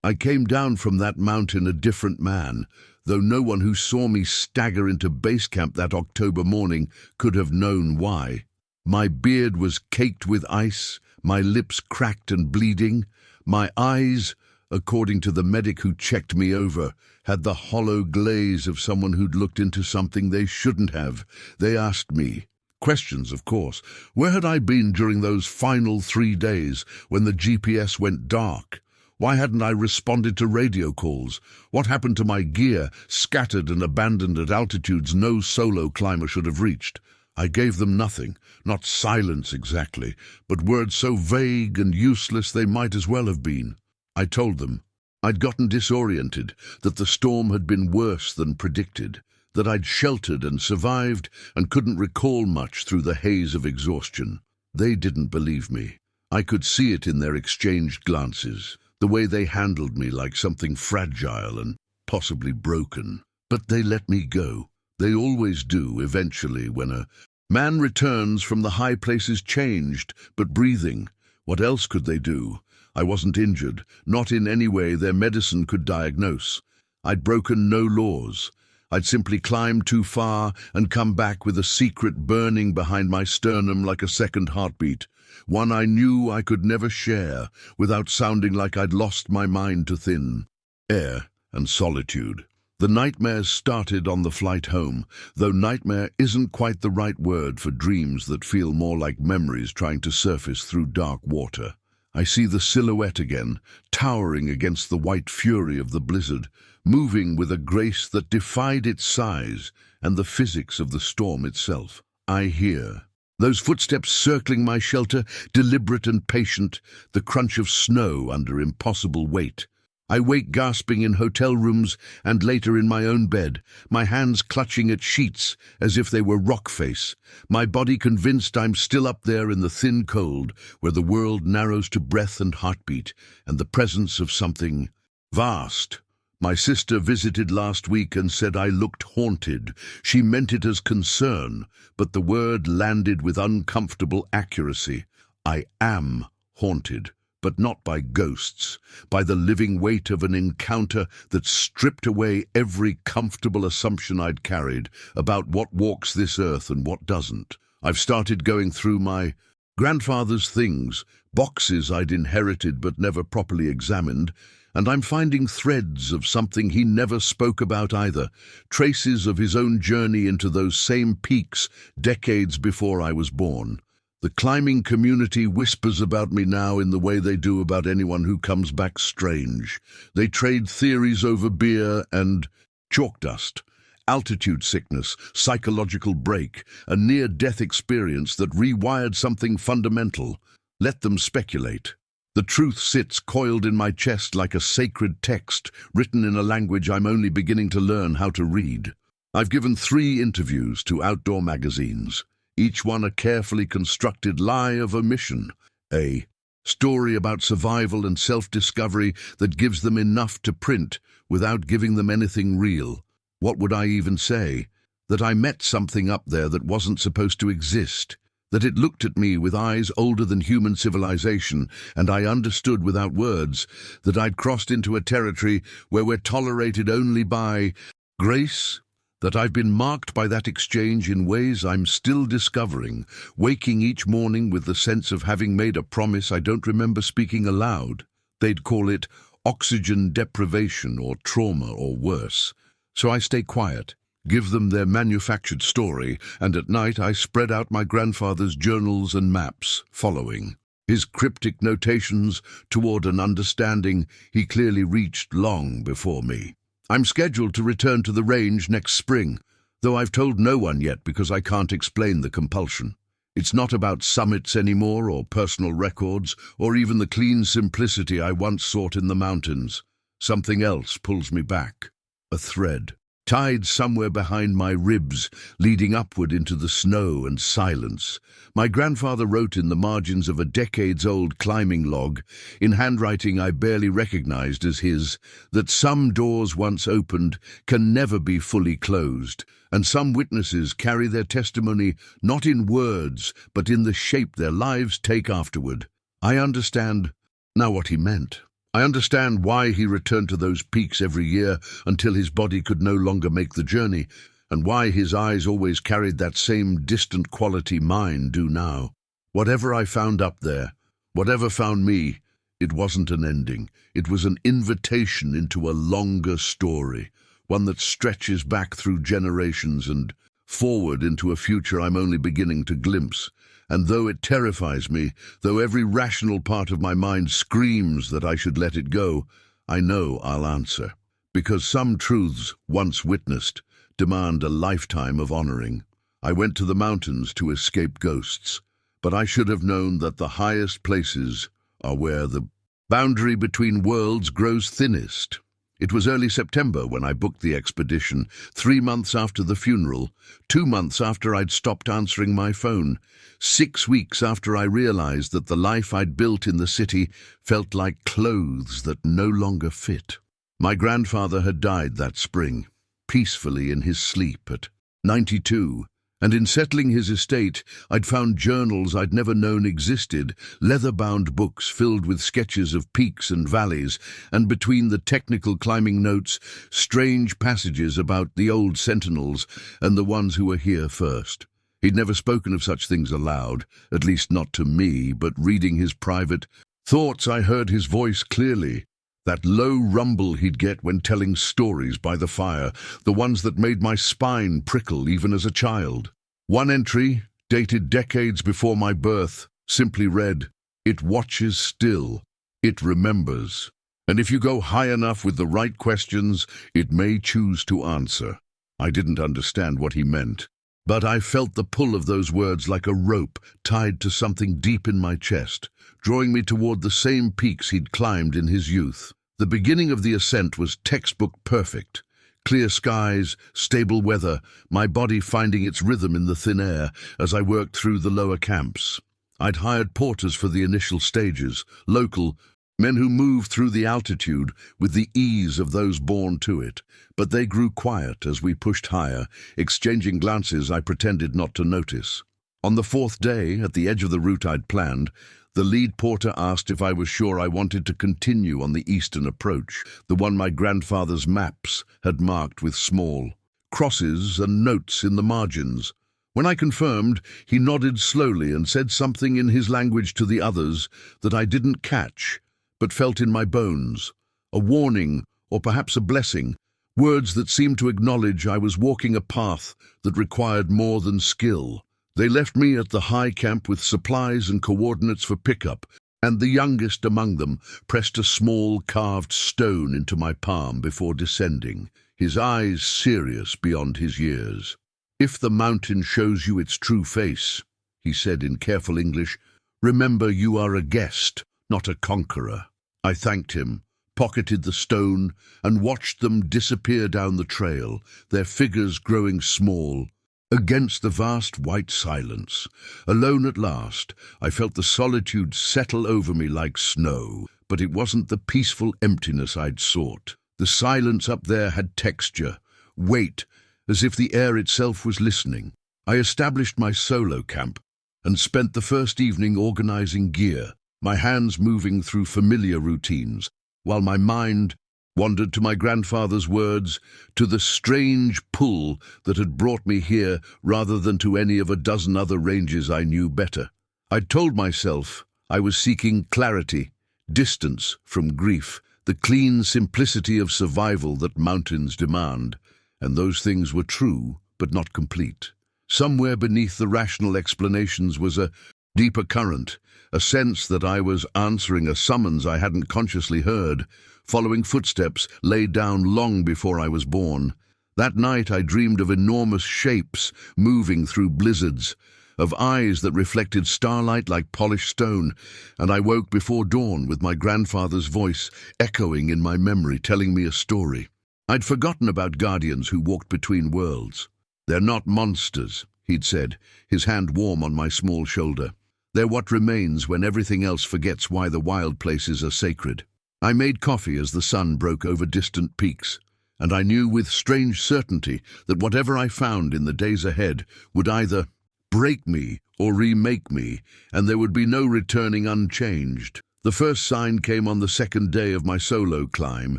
I came down from that mountain a different man, though no one who saw me stagger into base camp that October morning could have known why. My beard was caked with ice, my lips cracked and bleeding. My eyes, according to the medic who checked me over, had the hollow glaze of someone who'd looked into something they shouldn't have. They asked me questions, of course. Where had I been during those final 3 days when the GPS went dark? Why hadn't I responded to radio calls? What happened to my gear, scattered and abandoned at altitudes no solo climber should have reached? I gave them nothing, not silence exactly, but words so vague and useless they might as well have been. I told them I'd gotten disoriented, that the storm had been worse than predicted, that I'd sheltered and survived and couldn't recall much through the haze of exhaustion. They didn't believe me. I could see it in their exchanged glances, the way they handled me like something fragile and possibly broken. But they let me go. They always do, eventually, when a man returns from the high places changed, but breathing. What else could they do? I wasn't injured, not in any way their medicine could diagnose. I'd broken no laws. I'd simply climbed too far and come back with a secret burning behind my sternum like a second heartbeat, one I knew I could never share without sounding like I'd lost my mind to thin air and solitude. The nightmares started on the flight home, though nightmare isn't quite the right word for dreams that feel more like memories trying to surface through dark water. I see the silhouette again, towering against the white fury of the blizzard, moving with a grace that defied its size and the physics of the storm itself. I hear those footsteps circling my shelter, deliberate and patient, the crunch of snow under impossible weight. I wake gasping in hotel rooms and later in my own bed, my hands clutching at sheets as if they were rock face, my body convinced I'm still up there in the thin cold where the world narrows to breath and heartbeat and the presence of something vast. My sister visited last week and said I looked haunted. She meant it as concern, but the word landed with uncomfortable accuracy. I am haunted. But not by ghosts, by the living weight of an encounter that stripped away every comfortable assumption I'd carried about what walks this earth and what doesn't. I've started going through my grandfather's things, boxes I'd inherited but never properly examined, and I'm finding threads of something he never spoke about either, traces of his own journey into those same peaks decades before I was born. The climbing community whispers about me now in the way they do about anyone who comes back strange. They trade theories over beer and chalk dust, altitude sickness, psychological break, a near-death experience that rewired something fundamental. Let them speculate. The truth sits coiled in my chest like a sacred text written in a language I'm only beginning to learn how to read. I've given 3 interviews to outdoor magazines. Each one a carefully constructed lie of omission, a story about survival and self-discovery that gives them enough to print without giving them anything real. What would I even say? That I met something up there that wasn't supposed to exist, that it looked at me with eyes older than human civilization, and I understood without words that I'd crossed into a territory where we're tolerated only by grace, that I've been marked by that exchange in ways I'm still discovering, waking each morning with the sense of having made a promise I don't remember speaking aloud. They'd call it oxygen deprivation or trauma or worse. So I stay quiet, give them their manufactured story, and at night I spread out my grandfather's journals and maps, following his cryptic notations toward an understanding he clearly reached long before me. I'm scheduled to return to the range next spring, though I've told no one yet because I can't explain the compulsion. It's not about summits anymore or personal records or even the clean simplicity I once sought in the mountains. Something else pulls me back. A thread, tied somewhere behind my ribs, leading upward into the snow and silence. My grandfather wrote in the margins of a decades-old climbing log, in handwriting I barely recognized as his, that some doors once opened can never be fully closed, and some witnesses carry their testimony not in words, but in the shape their lives take afterward. I understand now what he meant. I understand why he returned to those peaks every year until his body could no longer make the journey, and why his eyes always carried that same distant quality mine do now. Whatever I found up there, whatever found me, it wasn't an ending. It was an invitation into a longer story, one that stretches back through generations and forward into a future I'm only beginning to glimpse. And though it terrifies me, though every rational part of my mind screams that I should let it go, I know I'll answer. Because some truths, once witnessed, demand a lifetime of honoring. I went to the mountains to escape ghosts, but I should have known that the highest places are where the boundary between worlds grows thinnest. It was early September when I booked the expedition, 3 months after the funeral, 2 months after I'd stopped answering my phone, 6 weeks after I realized that the life I'd built in the city felt like clothes that no longer fit. My grandfather had died that spring, peacefully in his sleep at 92, and in settling his estate, I'd found journals I'd never known existed, leather-bound books filled with sketches of peaks and valleys, and between the technical climbing notes, strange passages about the old sentinels and the ones who were here first. He'd never spoken of such things aloud, at least not to me, but reading his private thoughts, I heard his voice clearly. That low rumble he'd get when telling stories by the fire, the ones that made my spine prickle even as a child. One entry, dated decades before my birth, simply read, "It watches still, it remembers. And if you go high enough with the right questions, it may choose to answer." I didn't understand what he meant, but I felt the pull of those words like a rope tied to something deep in my chest, drawing me toward the same peaks he'd climbed in his youth. The beginning of the ascent was textbook perfect. Clear skies, stable weather, my body finding its rhythm in the thin air as I worked through the lower camps. I'd hired porters for the initial stages, local, men who moved through the altitude with the ease of those born to it, but they grew quiet as we pushed higher, exchanging glances I pretended not to notice. On the 4th day, at the edge of the route I'd planned, the lead porter asked if I was sure I wanted to continue on the eastern approach, the one my grandfather's maps had marked with small crosses and notes in the margins. When I confirmed, he nodded slowly and said something in his language to the others that I didn't catch, but felt in my bones, a warning or perhaps a blessing, words that seemed to acknowledge I was walking a path that required more than skill. They left me at the high camp with supplies and coordinates for pickup, and the youngest among them pressed a small carved stone into my palm before descending, his eyes serious beyond his years. "If the mountain shows you its true face," he said in careful English, "remember you are a guest, not a conqueror." I thanked him, pocketed the stone, and watched them disappear down the trail, their figures growing small, against the vast white silence. Alone at last, I felt the solitude settle over me like snow, but it wasn't the peaceful emptiness I'd sought. The silence up there had texture, weight, as if the air itself was listening. I established my solo camp and spent the first evening organizing gear, my hands moving through familiar routines, while my mind wandered to my grandfather's words, to the strange pull that had brought me here rather than to any of a dozen other ranges I knew better. I'd told myself I was seeking clarity, distance from grief, the clean simplicity of survival that mountains demand, and those things were true, but not complete. Somewhere beneath the rational explanations was a deeper current, a sense that I was answering a summons I hadn't consciously heard, following footsteps laid down long before I was born. That night I dreamed of enormous shapes moving through blizzards, of eyes that reflected starlight like polished stone, and I woke before dawn with my grandfather's voice echoing in my memory, telling me a story. I'd forgotten about guardians who walked between worlds. "They're not monsters," he'd said, his hand warm on my small shoulder. "They're what remains when everything else forgets why the wild places are sacred." I made coffee as the sun broke over distant peaks, and I knew with strange certainty that whatever I found in the days ahead would either break me or remake me, and there would be no returning unchanged. The first sign came on the second day of my solo climb,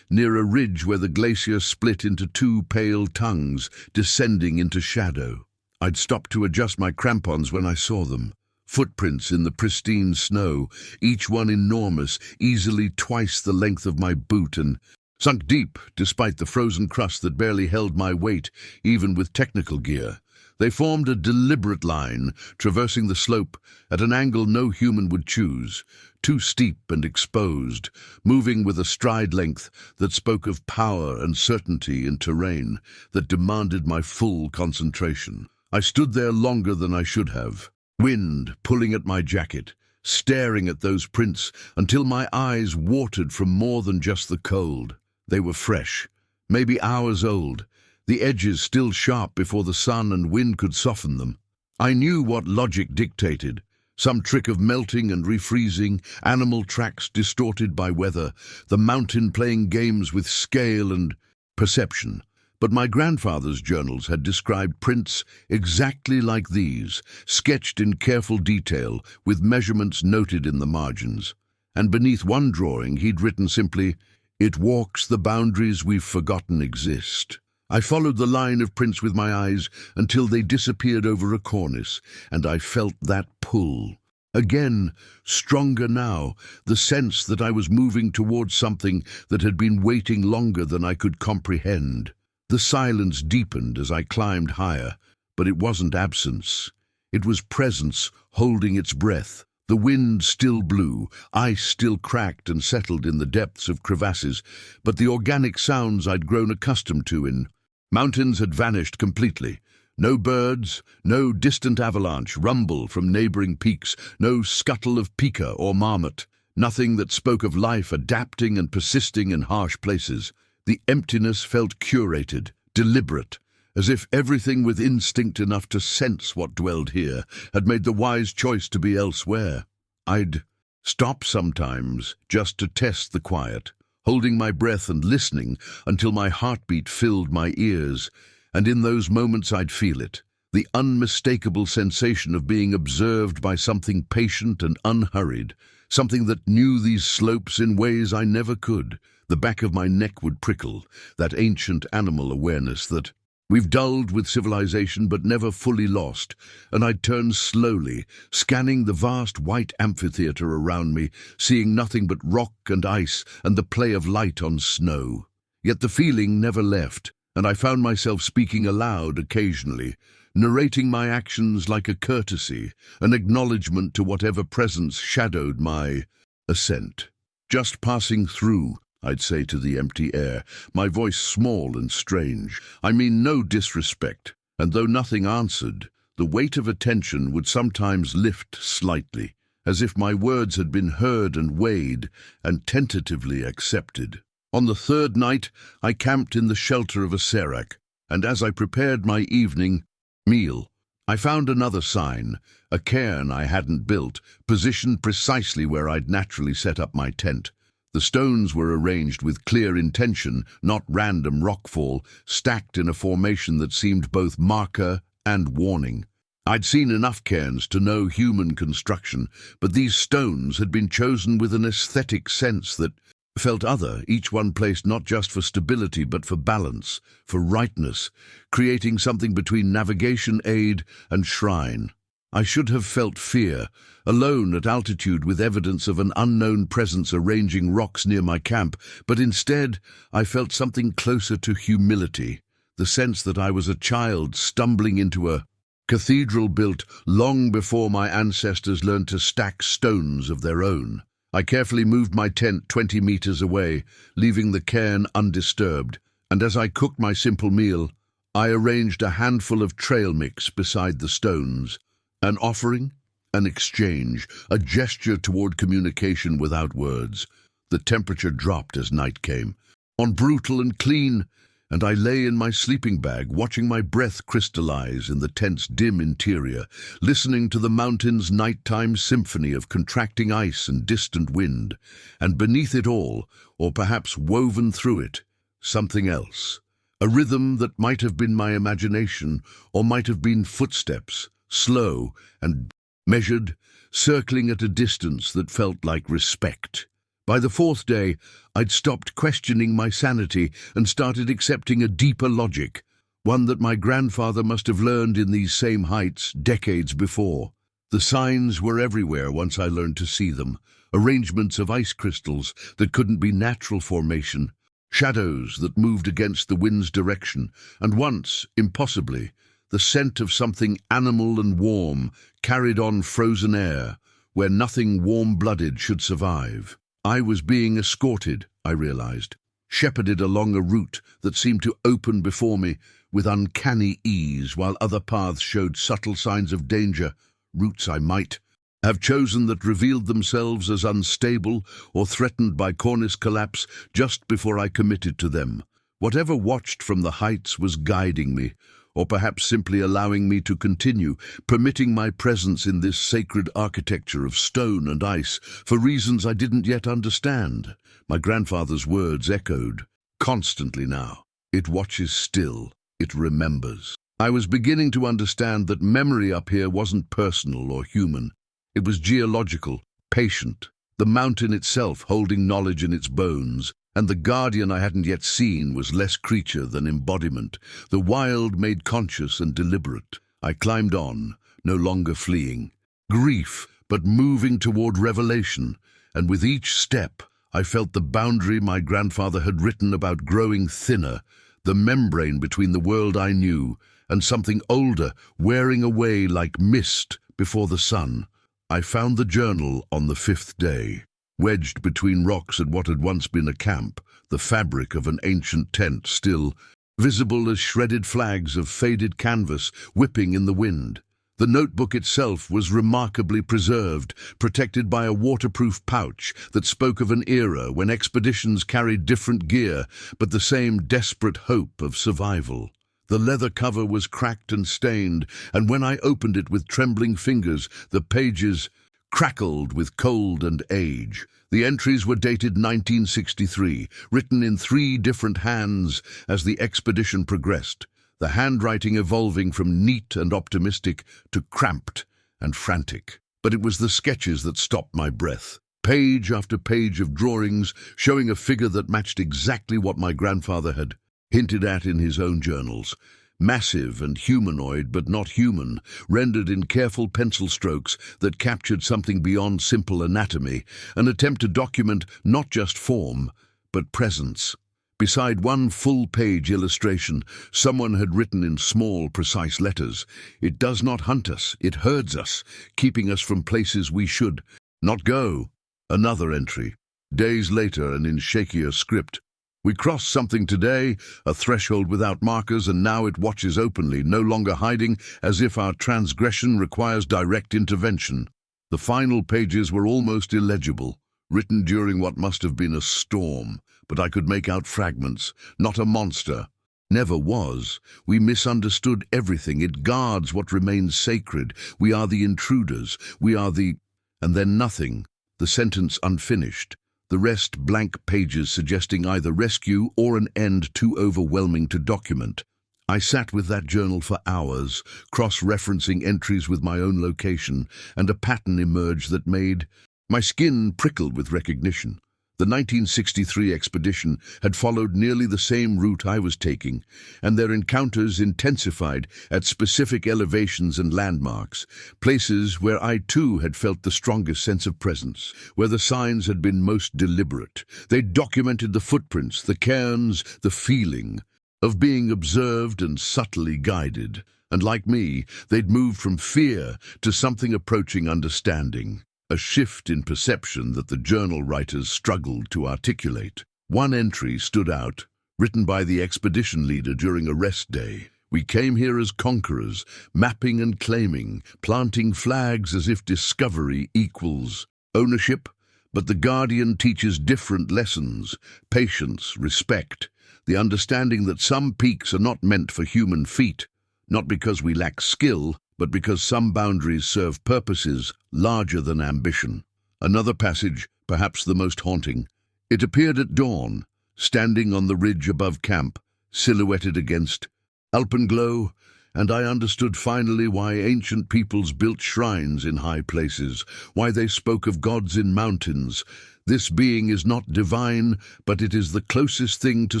near a ridge where the glacier split into two pale tongues, descending into shadow. I'd stopped to adjust my crampons when I saw them. Footprints in the pristine snow, each one enormous, easily twice the length of my boot, and sunk deep, despite the frozen crust that barely held my weight, even with technical gear. They formed a deliberate line, traversing the slope at an angle no human would choose, too steep and exposed, moving with a stride length that spoke of power and certainty in terrain that demanded my full concentration. I stood there longer than I should have, wind pulling at my jacket, staring at those prints until my eyes watered from more than just the cold. They were fresh, maybe hours old, the edges still sharp before the sun and wind could soften them. I knew what logic dictated, some trick of melting and refreezing, animal tracks distorted by weather, the mountain playing games with scale and perception. But my grandfather's journals had described prints exactly like these, sketched in careful detail, with measurements noted in the margins. And beneath one drawing he'd written simply, "It walks the boundaries we've forgotten exist." I followed the line of prints with my eyes until they disappeared over a cornice, and I felt that pull. Again, stronger now, the sense that I was moving towards something that had been waiting longer than I could comprehend. The silence deepened as I climbed higher, but it wasn't absence. It was presence holding its breath. The wind still blew, ice still cracked and settled in the depths of crevasses, but the organic sounds I'd grown accustomed to in mountains had vanished completely. No birds, no distant avalanche rumble from neighboring peaks, no scuttle of pika or marmot, nothing that spoke of life adapting and persisting in harsh places. The emptiness felt curated, deliberate, as if everything with instinct enough to sense what dwelled here had made the wise choice to be elsewhere. I'd stop sometimes just to test the quiet, holding my breath and listening until my heartbeat filled my ears, and in those moments I'd feel it, the unmistakable sensation of being observed by something patient and unhurried, something that knew these slopes in ways I never could. The back of my neck would prickle, that ancient animal awareness that we've dulled with civilization but never fully lost, and I'd turn slowly, scanning the vast white amphitheater around me, seeing nothing but rock and ice and the play of light on snow. Yet the feeling never left, and I found myself speaking aloud occasionally, narrating my actions like a courtesy, an acknowledgement to whatever presence shadowed my ascent. Just passing through, I'd say to the empty air, my voice small and strange. I mean no disrespect, and though nothing answered, the weight of attention would sometimes lift slightly, as if my words had been heard and weighed and tentatively accepted. On the third night, I camped in the shelter of a serac, and as I prepared my evening meal, I found another sign, a cairn I hadn't built, positioned precisely where I'd naturally set up my tent. The stones were arranged with clear intention, not random rockfall, stacked in a formation that seemed both marker and warning. I'd seen enough cairns to know human construction, but these stones had been chosen with an aesthetic sense that felt other, each one placed not just for stability but for balance, for rightness, creating something between navigation aid and shrine. I should have felt fear, alone at altitude with evidence of an unknown presence arranging rocks near my camp, but instead I felt something closer to humility, the sense that I was a child stumbling into a cathedral built long before my ancestors learned to stack stones of their own. I carefully moved my tent 20 meters away, leaving the cairn undisturbed, and as I cooked my simple meal, I arranged a handful of trail mix beside the stones. An offering, an exchange, a gesture toward communication without words. The temperature dropped as night came, on brutal and clean, and I lay in my sleeping bag, watching my breath crystallize in the tent's dim interior, listening to the mountain's nighttime symphony of contracting ice and distant wind, and beneath it all, or perhaps woven through it, something else, a rhythm that might have been my imagination, or might have been footsteps, slow and measured, circling at a distance that felt like respect. By the fourth day, I'd stopped questioning my sanity and started accepting a deeper logic, one that my grandfather must have learned in these same heights decades before. The signs were everywhere once I learned to see them, arrangements of ice crystals that couldn't be natural formation, shadows that moved against the wind's direction, and once, impossibly, the scent of something animal and warm carried on frozen air, where nothing warm-blooded should survive. I was being escorted, I realized, shepherded along a route that seemed to open before me with uncanny ease, while other paths showed subtle signs of danger, routes I might have chosen that revealed themselves as unstable or threatened by cornice collapse just before I committed to them. Whatever watched from the heights was guiding me, or perhaps simply allowing me to continue, permitting my presence in this sacred architecture of stone and ice for reasons I didn't yet understand. My grandfather's words echoed constantly now. It watches still, it remembers. I was beginning to understand that memory up here wasn't personal or human. It was geological, patient, the mountain itself holding knowledge in its bones, and the guardian I hadn't yet seen was less creature than embodiment, the wild made conscious and deliberate. I climbed on, no longer fleeing. Grief, but moving toward revelation, and with each step I felt the boundary my grandfather had written about growing thinner, the membrane between the world I knew and something older wearing away like mist before the sun. I found the journal on the fifth day, wedged between rocks at what had once been a camp, the fabric of an ancient tent still visible as shredded flags of faded canvas whipping in the wind. The notebook itself was remarkably preserved, protected by a waterproof pouch that spoke of an era when expeditions carried different gear, but the same desperate hope of survival. The leather cover was cracked and stained, and when I opened it with trembling fingers, the pages crackled with cold and age. The entries were dated 1963, written in 3 different hands as the expedition progressed, the handwriting evolving from neat and optimistic to cramped and frantic. But it was the sketches that stopped my breath. Page after page of drawings showing a figure that matched exactly what my grandfather had hinted at in his own journals. Massive and humanoid, but not human, rendered in careful pencil strokes that captured something beyond simple anatomy, an attempt to document not just form, but presence. Beside one full-page illustration, someone had written in small, precise letters, "It does not hunt us, it herds us, keeping us from places we should not go." Another entry, days later and in shakier script, "We crossed something today, a threshold without markers, and now it watches openly, no longer hiding, as if our transgression requires direct intervention." The final pages were almost illegible, written during what must have been a storm, but I could make out fragments. Not a monster. Never was. We misunderstood everything. It guards what remains sacred. We are the intruders. We are the... And then nothing. The sentence unfinished. The rest blank pages suggesting either rescue or an end too overwhelming to document. I sat with that journal for hours, cross-referencing entries with my own location, and a pattern emerged that made my skin prickle with recognition. The 1963 expedition had followed nearly the same route I was taking, and their encounters intensified at specific elevations and landmarks, places where I too had felt the strongest sense of presence, where the signs had been most deliberate. They documented the footprints, the cairns, the feeling of being observed and subtly guided. And like me, they'd moved from fear to something approaching understanding. A shift in perception that the journal writers struggled to articulate. One entry stood out, written by the expedition leader during a rest day. "We came here as conquerors, mapping and claiming, planting flags as if discovery equals ownership, but the Guardian teaches different lessons: patience, respect, the understanding that some peaks are not meant for human feet, not because we lack skill, but because some boundaries serve purposes larger than ambition." Another passage, perhaps the most haunting. "It appeared at dawn, standing on the ridge above camp, silhouetted against alpenglow, and I understood finally why ancient peoples built shrines in high places, why they spoke of gods in mountains. This being is not divine, but it is the closest thing to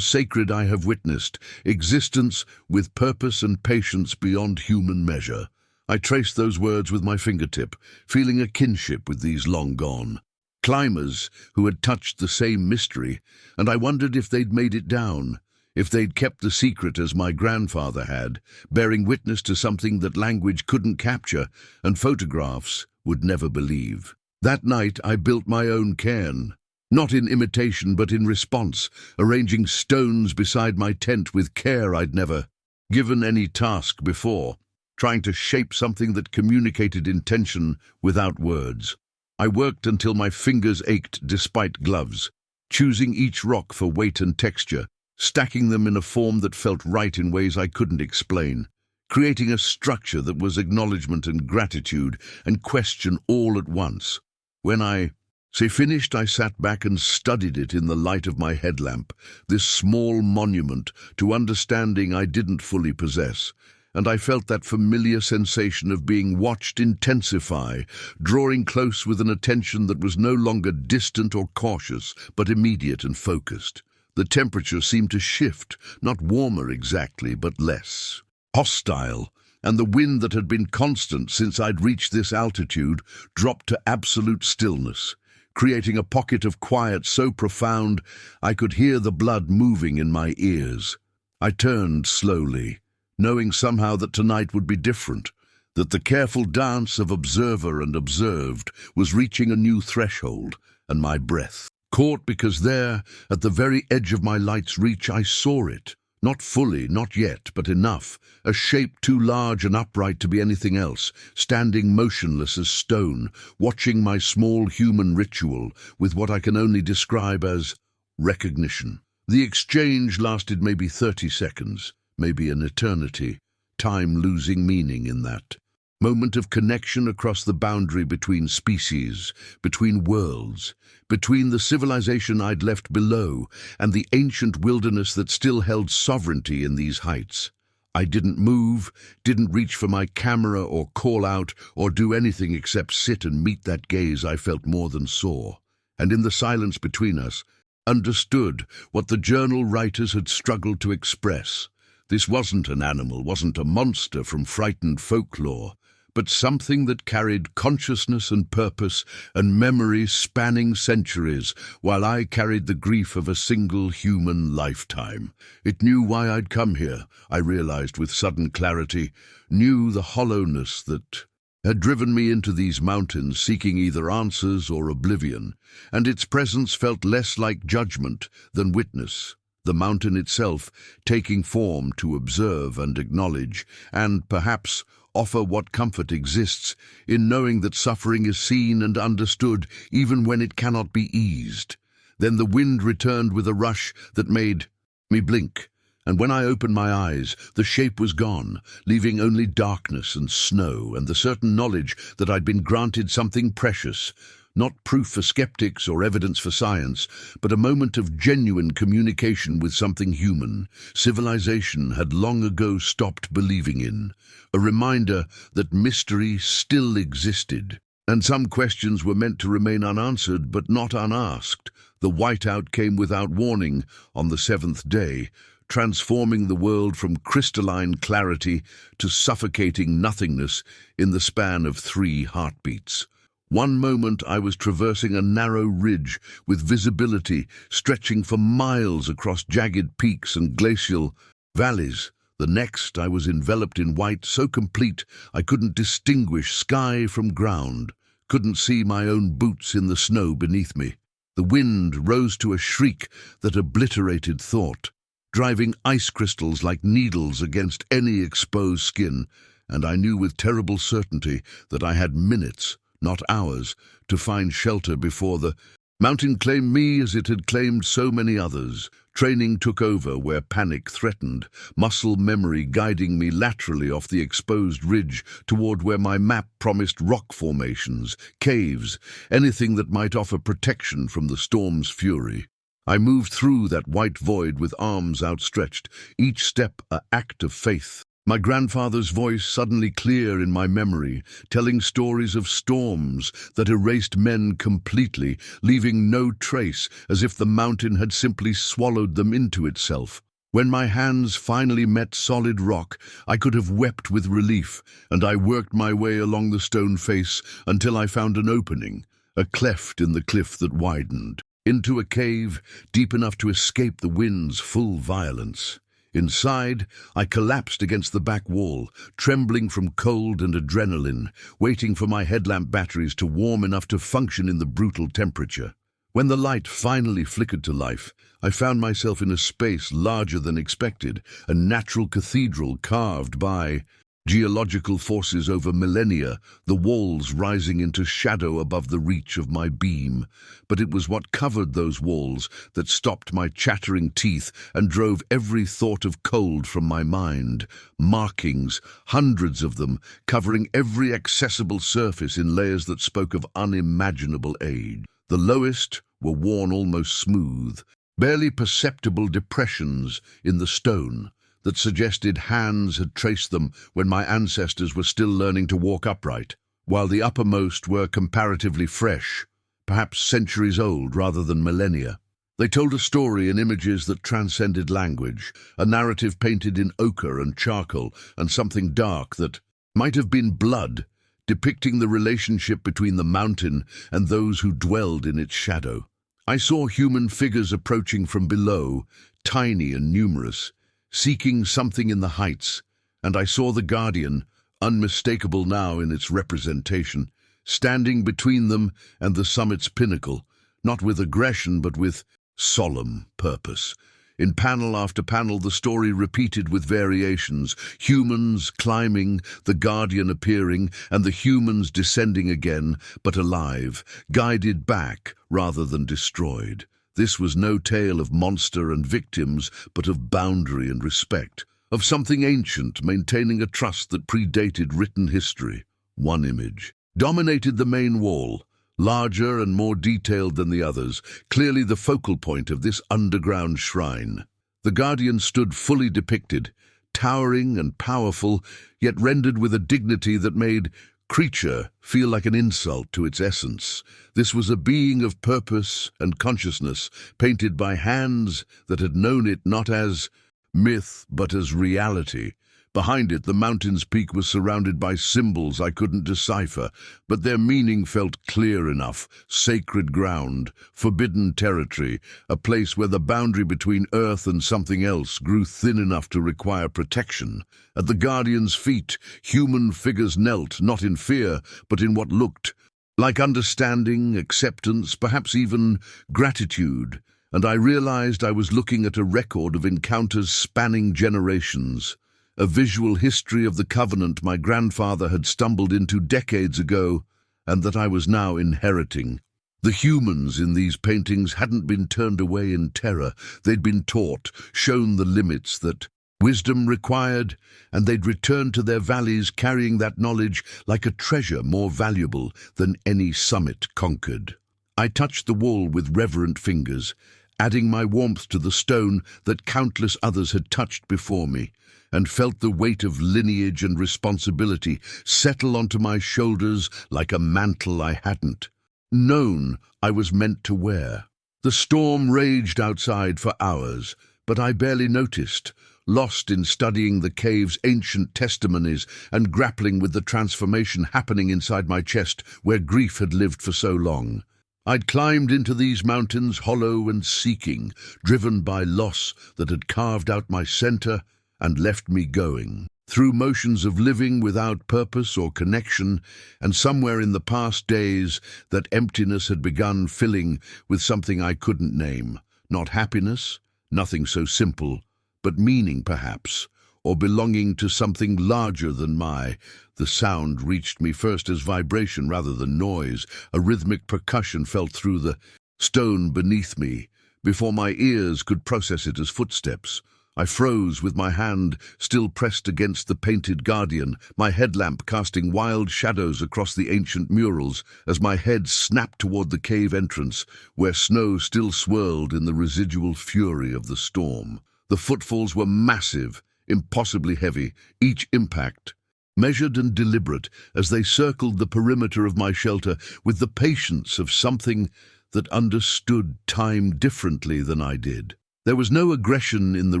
sacred I have witnessed, existence with purpose and patience beyond human measure. I traced those words with my fingertip, feeling a kinship with these long gone climbers who had touched the same mystery, and I wondered if they'd made it down, if they'd kept the secret as my grandfather had, bearing witness to something that language couldn't capture and photographs would never believe. That night I built my own cairn, not in imitation but in response, arranging stones beside my tent with care I'd never given any task before, trying to shape something that communicated intention without words. I worked until my fingers ached despite gloves, choosing each rock for weight and texture, stacking them in a form that felt right in ways I couldn't explain, creating a structure that was acknowledgement and gratitude and question all at once. When I finished, I sat back and studied it in the light of my headlamp, this small monument to understanding I didn't fully possess. And I felt that familiar sensation of being watched intensify, drawing close with an attention that was no longer distant or cautious, but immediate and focused. The temperature seemed to shift, not warmer exactly, but less hostile, and the wind that had been constant since I'd reached this altitude dropped to absolute stillness, creating a pocket of quiet so profound I could hear the blood moving in my ears. I turned slowly, knowing somehow that tonight would be different, that the careful dance of observer and observed was reaching a new threshold, and my breath caught because there, at the very edge of my light's reach, I saw it. Not fully, not yet, but enough, a shape too large and upright to be anything else, standing motionless as stone, watching my small human ritual with what I can only describe as recognition. The exchange lasted maybe 30 seconds. Maybe an eternity, time losing meaning in that moment of connection across the boundary between species, between worlds, between the civilization I'd left below and the ancient wilderness that still held sovereignty in these heights. I didn't move, didn't reach for my camera or call out or do anything except sit and meet that gaze I felt more than saw, and in the silence between us, understood what the journal writers had struggled to express. This wasn't an animal, wasn't a monster from frightened folklore, but something that carried consciousness and purpose and memory spanning centuries, while I carried the grief of a single human lifetime. It knew why I'd come here, I realized with sudden clarity, knew the hollowness that had driven me into these mountains seeking either answers or oblivion, and its presence felt less like judgment than witness. The mountain itself taking form to observe and acknowledge, and perhaps offer what comfort exists in knowing that suffering is seen and understood even when it cannot be eased. Then the wind returned with a rush that made me blink, and when I opened my eyes, the shape was gone, leaving only darkness and snow and the certain knowledge that I'd been granted something precious, not proof for skeptics or evidence for science, but a moment of genuine communication with something human civilization had long ago stopped believing in, a reminder that mystery still existed. And some questions were meant to remain unanswered but not unasked. The whiteout came without warning on the seventh day, transforming the world from crystalline clarity to suffocating nothingness in the span of 3 heartbeats. One moment I was traversing a narrow ridge with visibility stretching for miles across jagged peaks and glacial valleys. The next I was enveloped in white so complete I couldn't distinguish sky from ground, couldn't see my own boots in the snow beneath me. The wind rose to a shriek that obliterated thought, driving ice crystals like needles against any exposed skin, and I knew with terrible certainty that I had minutes, not hours, to find shelter before the mountain claimed me as it had claimed so many others. Training took over where panic threatened, muscle memory guiding me laterally off the exposed ridge toward where my map promised rock formations, caves, anything that might offer protection from the storm's fury. I moved through that white void with arms outstretched, each step an act of faith. My grandfather's voice suddenly clear in my memory, telling stories of storms that erased men completely, leaving no trace, as if the mountain had simply swallowed them into itself. When my hands finally met solid rock, I could have wept with relief, and I worked my way along the stone face until I found an opening, a cleft in the cliff that widened, into a cave deep enough to escape the wind's full violence. Inside, I collapsed against the back wall, trembling from cold and adrenaline, waiting for my headlamp batteries to warm enough to function in the brutal temperature. When the light finally flickered to life, I found myself in a space larger than expected, a natural cathedral carved by geological forces over millennia, the walls rising into shadow above the reach of my beam. But it was what covered those walls that stopped my chattering teeth and drove every thought of cold from my mind. Markings, hundreds of them, covering every accessible surface in layers that spoke of unimaginable age. The lowest were worn almost smooth, barely perceptible depressions in the stone that suggested hands had traced them when my ancestors were still learning to walk upright, while the uppermost were comparatively fresh, perhaps centuries old rather than millennia. They told a story in images that transcended language, a narrative painted in ochre and charcoal, and something dark that might have been blood, depicting the relationship between the mountain and those who dwelled in its shadow. I saw human figures approaching from below, tiny and numerous, seeking something in the heights, and I saw the Guardian, unmistakable now in its representation, standing between them and the summit's pinnacle, not with aggression but with solemn purpose. In panel after panel, the story repeated with variations, humans climbing, the Guardian appearing, and the humans descending again, but alive, guided back rather than destroyed. This was no tale of monster and victims, but of boundary and respect, of something ancient maintaining a trust that predated written history. One image dominated the main wall, larger and more detailed than the others, clearly the focal point of this underground shrine. The Guardian stood fully depicted, towering and powerful, yet rendered with a dignity that made creature feel like an insult to its essence. This was a being of purpose and consciousness, painted by hands that had known it not as myth but as reality. Behind it, the mountain's peak was surrounded by symbols I couldn't decipher, but their meaning felt clear enough. Sacred ground, forbidden territory, a place where the boundary between earth and something else grew thin enough to require protection. At the Guardian's feet, human figures knelt, not in fear, but in what looked like understanding, acceptance, perhaps even gratitude. And I realized I was looking at a record of encounters spanning generations. A visual history of the covenant my grandfather had stumbled into decades ago, and that I was now inheriting. The humans in these paintings hadn't been turned away in terror. They'd been taught, shown the limits that wisdom required, and they'd returned to their valleys carrying that knowledge like a treasure more valuable than any summit conquered. I touched the wall with reverent fingers, adding my warmth to the stone that countless others had touched before me, and felt the weight of lineage and responsibility settle onto my shoulders like a mantle I hadn't known I was meant to wear. The storm raged outside for hours, but I barely noticed, lost in studying the cave's ancient testimonies and grappling with the transformation happening inside my chest where grief had lived for so long. I'd climbed into these mountains hollow and seeking, driven by loss that had carved out my center and left me going, through motions of living without purpose or connection, and somewhere in the past days that emptiness had begun filling with something I couldn't name. Not happiness, nothing so simple, but meaning perhaps, or belonging to something larger than the sound reached me first as vibration rather than noise. A rhythmic percussion felt through the stone beneath me, before my ears could process it as footsteps. I froze with my hand still pressed against the painted Guardian, my headlamp casting wild shadows across the ancient murals as my head snapped toward the cave entrance, where snow still swirled in the residual fury of the storm. The footfalls were massive, impossibly heavy, each impact measured and deliberate as they circled the perimeter of my shelter with the patience of something that understood time differently than I did. There was no aggression in the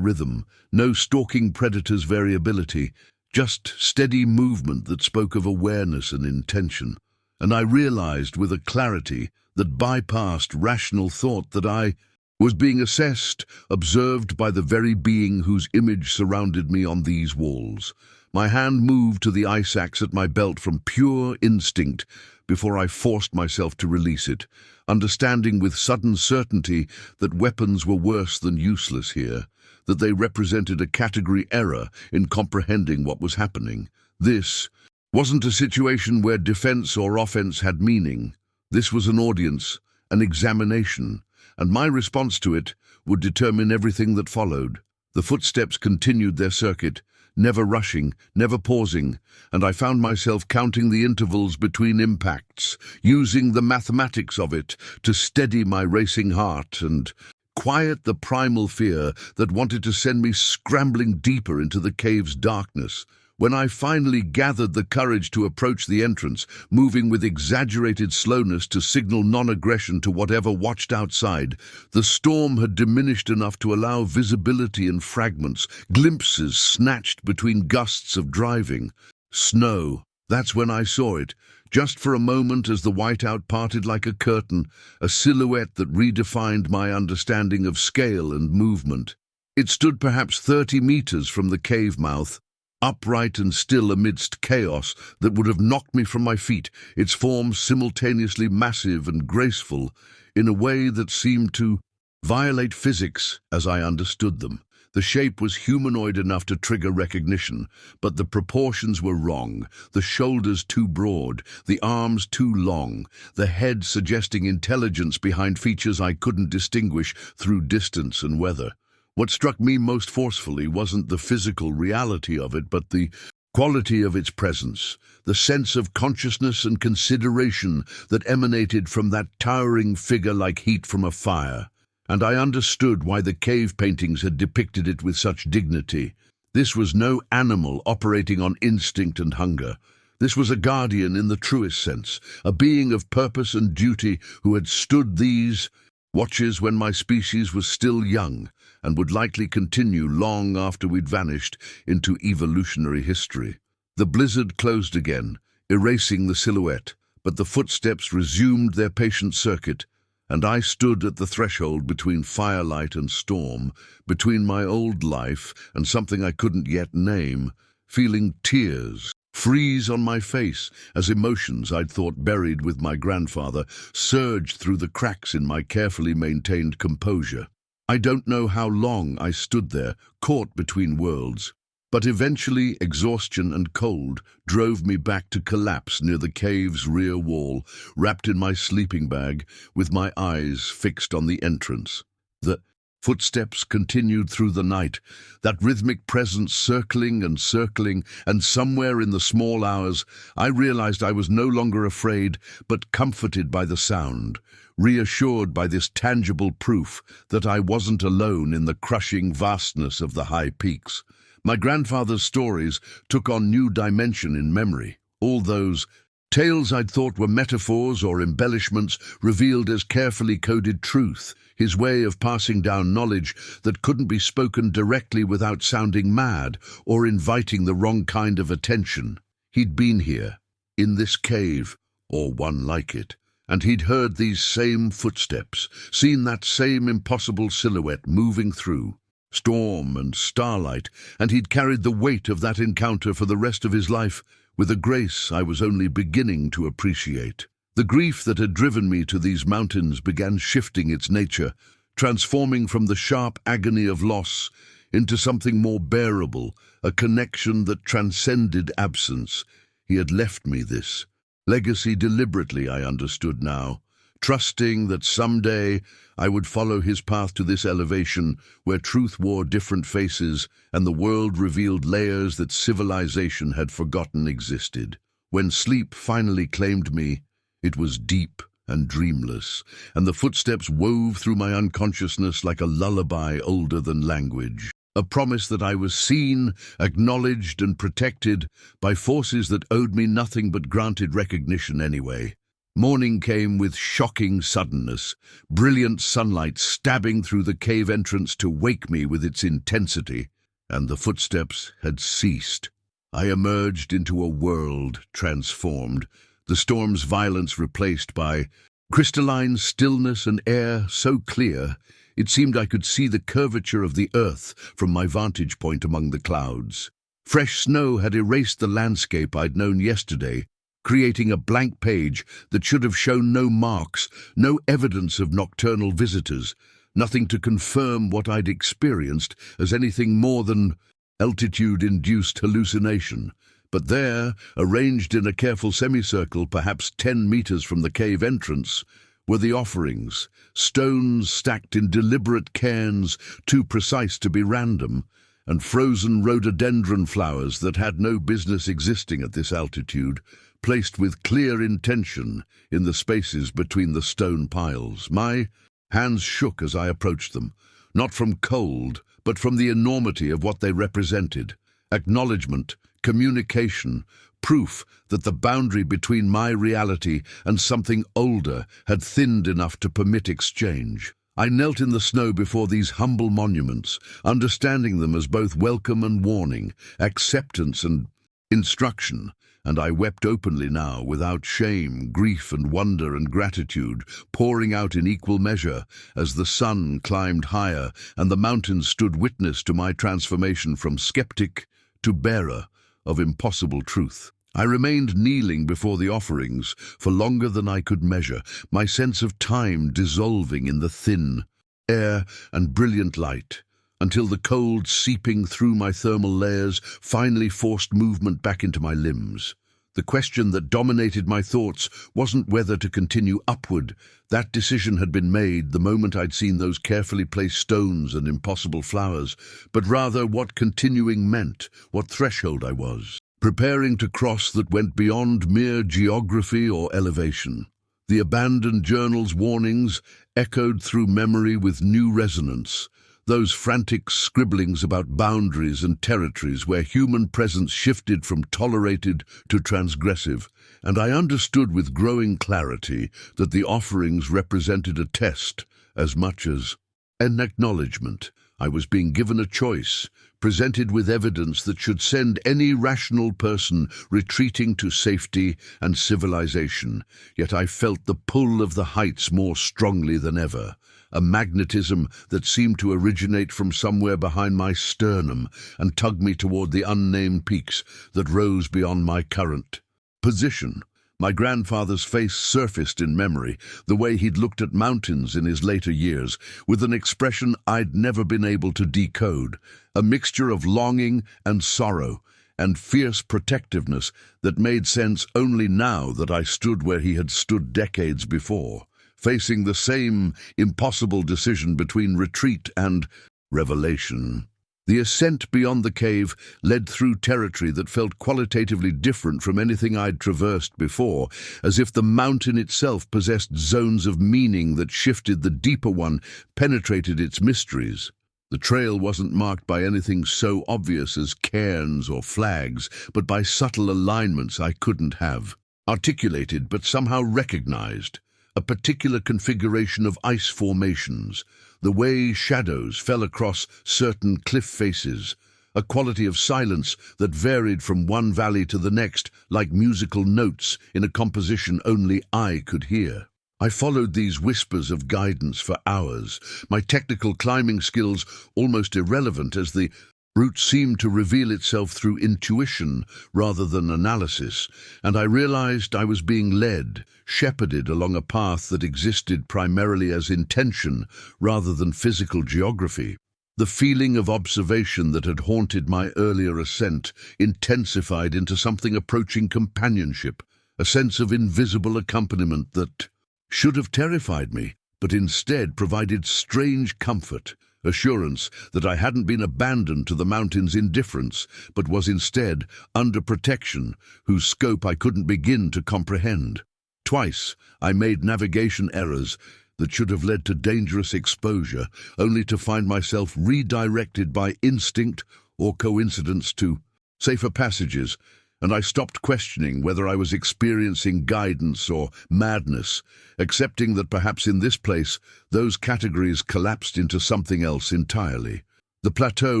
rhythm, no stalking predator's variability, just steady movement that spoke of awareness and intention. And I realized with a clarity that bypassed rational thought that I was being assessed, observed by the very being whose image surrounded me on these walls. My hand moved to the ice axe at my belt from pure instinct before I forced myself to release it, understanding with sudden certainty that weapons were worse than useless here, that they represented a category error in comprehending what was happening. This wasn't a situation where defense or offense had meaning. This was an audience, an examination, and my response to it would determine everything that followed. The footsteps continued their circuit, never rushing, never pausing, and I found myself counting the intervals between impacts, using the mathematics of it to steady my racing heart and quiet the primal fear that wanted to send me scrambling deeper into the cave's darkness. When I finally gathered the courage to approach the entrance, moving with exaggerated slowness to signal non-aggression to whatever watched outside, the storm had diminished enough to allow visibility in fragments, glimpses snatched between gusts of driving. Snow. That's when I saw it, just for a moment as the whiteout parted like a curtain, a silhouette that redefined my understanding of scale and movement. It stood perhaps 30 meters from the cave mouth, upright and still amidst chaos that would have knocked me from my feet, its form simultaneously massive and graceful in a way that seemed to violate physics as I understood them. The shape was humanoid enough to trigger recognition, but the proportions were wrong, the shoulders too broad, the arms too long, the head suggesting intelligence behind features I couldn't distinguish through distance and weather. What struck me most forcefully wasn't the physical reality of it, but the quality of its presence, the sense of consciousness and consideration that emanated from that towering figure like heat from a fire. And I understood why the cave paintings had depicted it with such dignity. This was no animal operating on instinct and hunger. This was a guardian in the truest sense, a being of purpose and duty who had stood these watches when my species was still young, and would likely continue long after we'd vanished into evolutionary history. The blizzard closed again, erasing the silhouette, but the footsteps resumed their patient circuit, and I stood at the threshold between firelight and storm, between my old life and something I couldn't yet name, feeling tears freeze on my face as emotions I'd thought buried with my grandfather surged through the cracks in my carefully maintained composure. I don't know how long I stood there, caught between worlds, but eventually exhaustion and cold drove me back to collapse near the cave's rear wall, wrapped in my sleeping bag, with my eyes fixed on the entrance. The footsteps continued through the night, that rhythmic presence circling and circling, and somewhere in the small hours I realized I was no longer afraid, but comforted by the sound, reassured by this tangible proof that I wasn't alone in the crushing vastness of the high peaks. My grandfather's stories took on new dimension in memory. All those tales I'd thought were metaphors or embellishments revealed as carefully coded truth, his way of passing down knowledge that couldn't be spoken directly without sounding mad or inviting the wrong kind of attention. He'd been here, in this cave, or one like it, and he'd heard these same footsteps, seen that same impossible silhouette moving through storm and starlight, and he'd carried the weight of that encounter for the rest of his life with a grace I was only beginning to appreciate. The grief that had driven me to these mountains began shifting its nature, transforming from the sharp agony of loss into something more bearable, a connection that transcended absence. He had left me this legacy deliberately, I understood now, trusting that someday I would follow his path to this elevation where truth wore different faces and the world revealed layers that civilization had forgotten existed. When sleep finally claimed me, it was deep and dreamless, and the footsteps wove through my unconsciousness like a lullaby older than language. a promise that I was seen, acknowledged, and protected by forces that owed me nothing but granted recognition anyway. Morning came with shocking suddenness, brilliant sunlight stabbing through the cave entrance to wake me with its intensity, and the footsteps had ceased. I emerged into a world transformed, the storm's violence replaced by crystalline stillness and air so clear it seemed I could see the curvature of the earth from my vantage point among the clouds. Fresh snow had erased the landscape I'd known yesterday, creating a blank page that should have shown no marks, no evidence of nocturnal visitors, nothing to confirm what I'd experienced as anything more than altitude-induced hallucination. But there, arranged in a careful semicircle perhaps 10 meters from the cave entrance, were the offerings, stones stacked in deliberate cairns too precise to be random, and frozen rhododendron flowers that had no business existing at this altitude, placed with clear intention in the spaces between the stone piles. My hands shook as I approached them, not from cold, but from the enormity of what they represented. Acknowledgement, communication, proof that the boundary between my reality and something older had thinned enough to permit exchange. I knelt in the snow before these humble monuments, understanding them as both welcome and warning, acceptance and instruction, and I wept openly now, without shame, grief and wonder and gratitude, pouring out in equal measure as the sun climbed higher and the mountains stood witness to my transformation from skeptic to bearer of impossible truth. I remained kneeling before the offerings for longer than I could measure, my sense of time dissolving in the thin air and brilliant light, until the cold seeping through my thermal layers finally forced movement back into my limbs. The question that dominated my thoughts wasn't whether to continue upward. That decision had been made the moment I'd seen those carefully placed stones and impossible flowers, but rather what continuing meant, what threshold I was preparing to cross that went beyond mere geography or elevation. The abandoned journal's warnings echoed through memory with new resonance, those frantic scribblings about boundaries and territories where human presence shifted from tolerated to transgressive, and I understood with growing clarity that the offerings represented a test as much as an acknowledgement. I was being given a choice, presented with evidence that should send any rational person retreating to safety and civilization, yet I felt the pull of the heights more strongly than ever, a magnetism that seemed to originate from somewhere behind my sternum and tug me toward the unnamed peaks that rose beyond my current position. My grandfather's face surfaced in memory, the way he'd looked at mountains in his later years, with an expression I'd never been able to decode, a mixture of longing and sorrow, and fierce protectiveness that made sense only now that I stood where he had stood decades before, facing the same impossible decision between retreat and revelation. The ascent beyond the cave led through territory that felt qualitatively different from anything I'd traversed before, as if the mountain itself possessed zones of meaning that shifted the deeper one, penetrated its mysteries. The trail wasn't marked by anything so obvious as cairns or flags, but by subtle alignments I couldn't have articulated but somehow recognized. A particular configuration of ice formations, the way shadows fell across certain cliff faces, a quality of silence that varied from one valley to the next like musical notes in a composition only I could hear. I followed these whispers of guidance for hours, my technical climbing skills almost irrelevant as the route seemed to reveal itself through intuition rather than analysis, and I realized I was being led, shepherded along a path that existed primarily as intention rather than physical geography. The feeling of observation that had haunted my earlier ascent intensified into something approaching companionship, a sense of invisible accompaniment that should have terrified me, but instead provided strange comfort, assurance that I hadn't been abandoned to the mountain's indifference, but was instead under protection, whose scope I couldn't begin to comprehend. Twice I made navigation errors, that should have led to dangerous exposure, only to find myself redirected by instinct or coincidence to safer passages, and I stopped questioning whether I was experiencing guidance or madness, accepting that perhaps in this place those categories collapsed into something else entirely. The plateau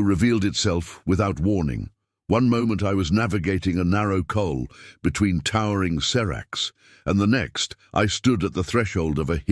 revealed itself without warning. One moment I was navigating a narrow col between towering seracs, and the next I stood at the threshold of a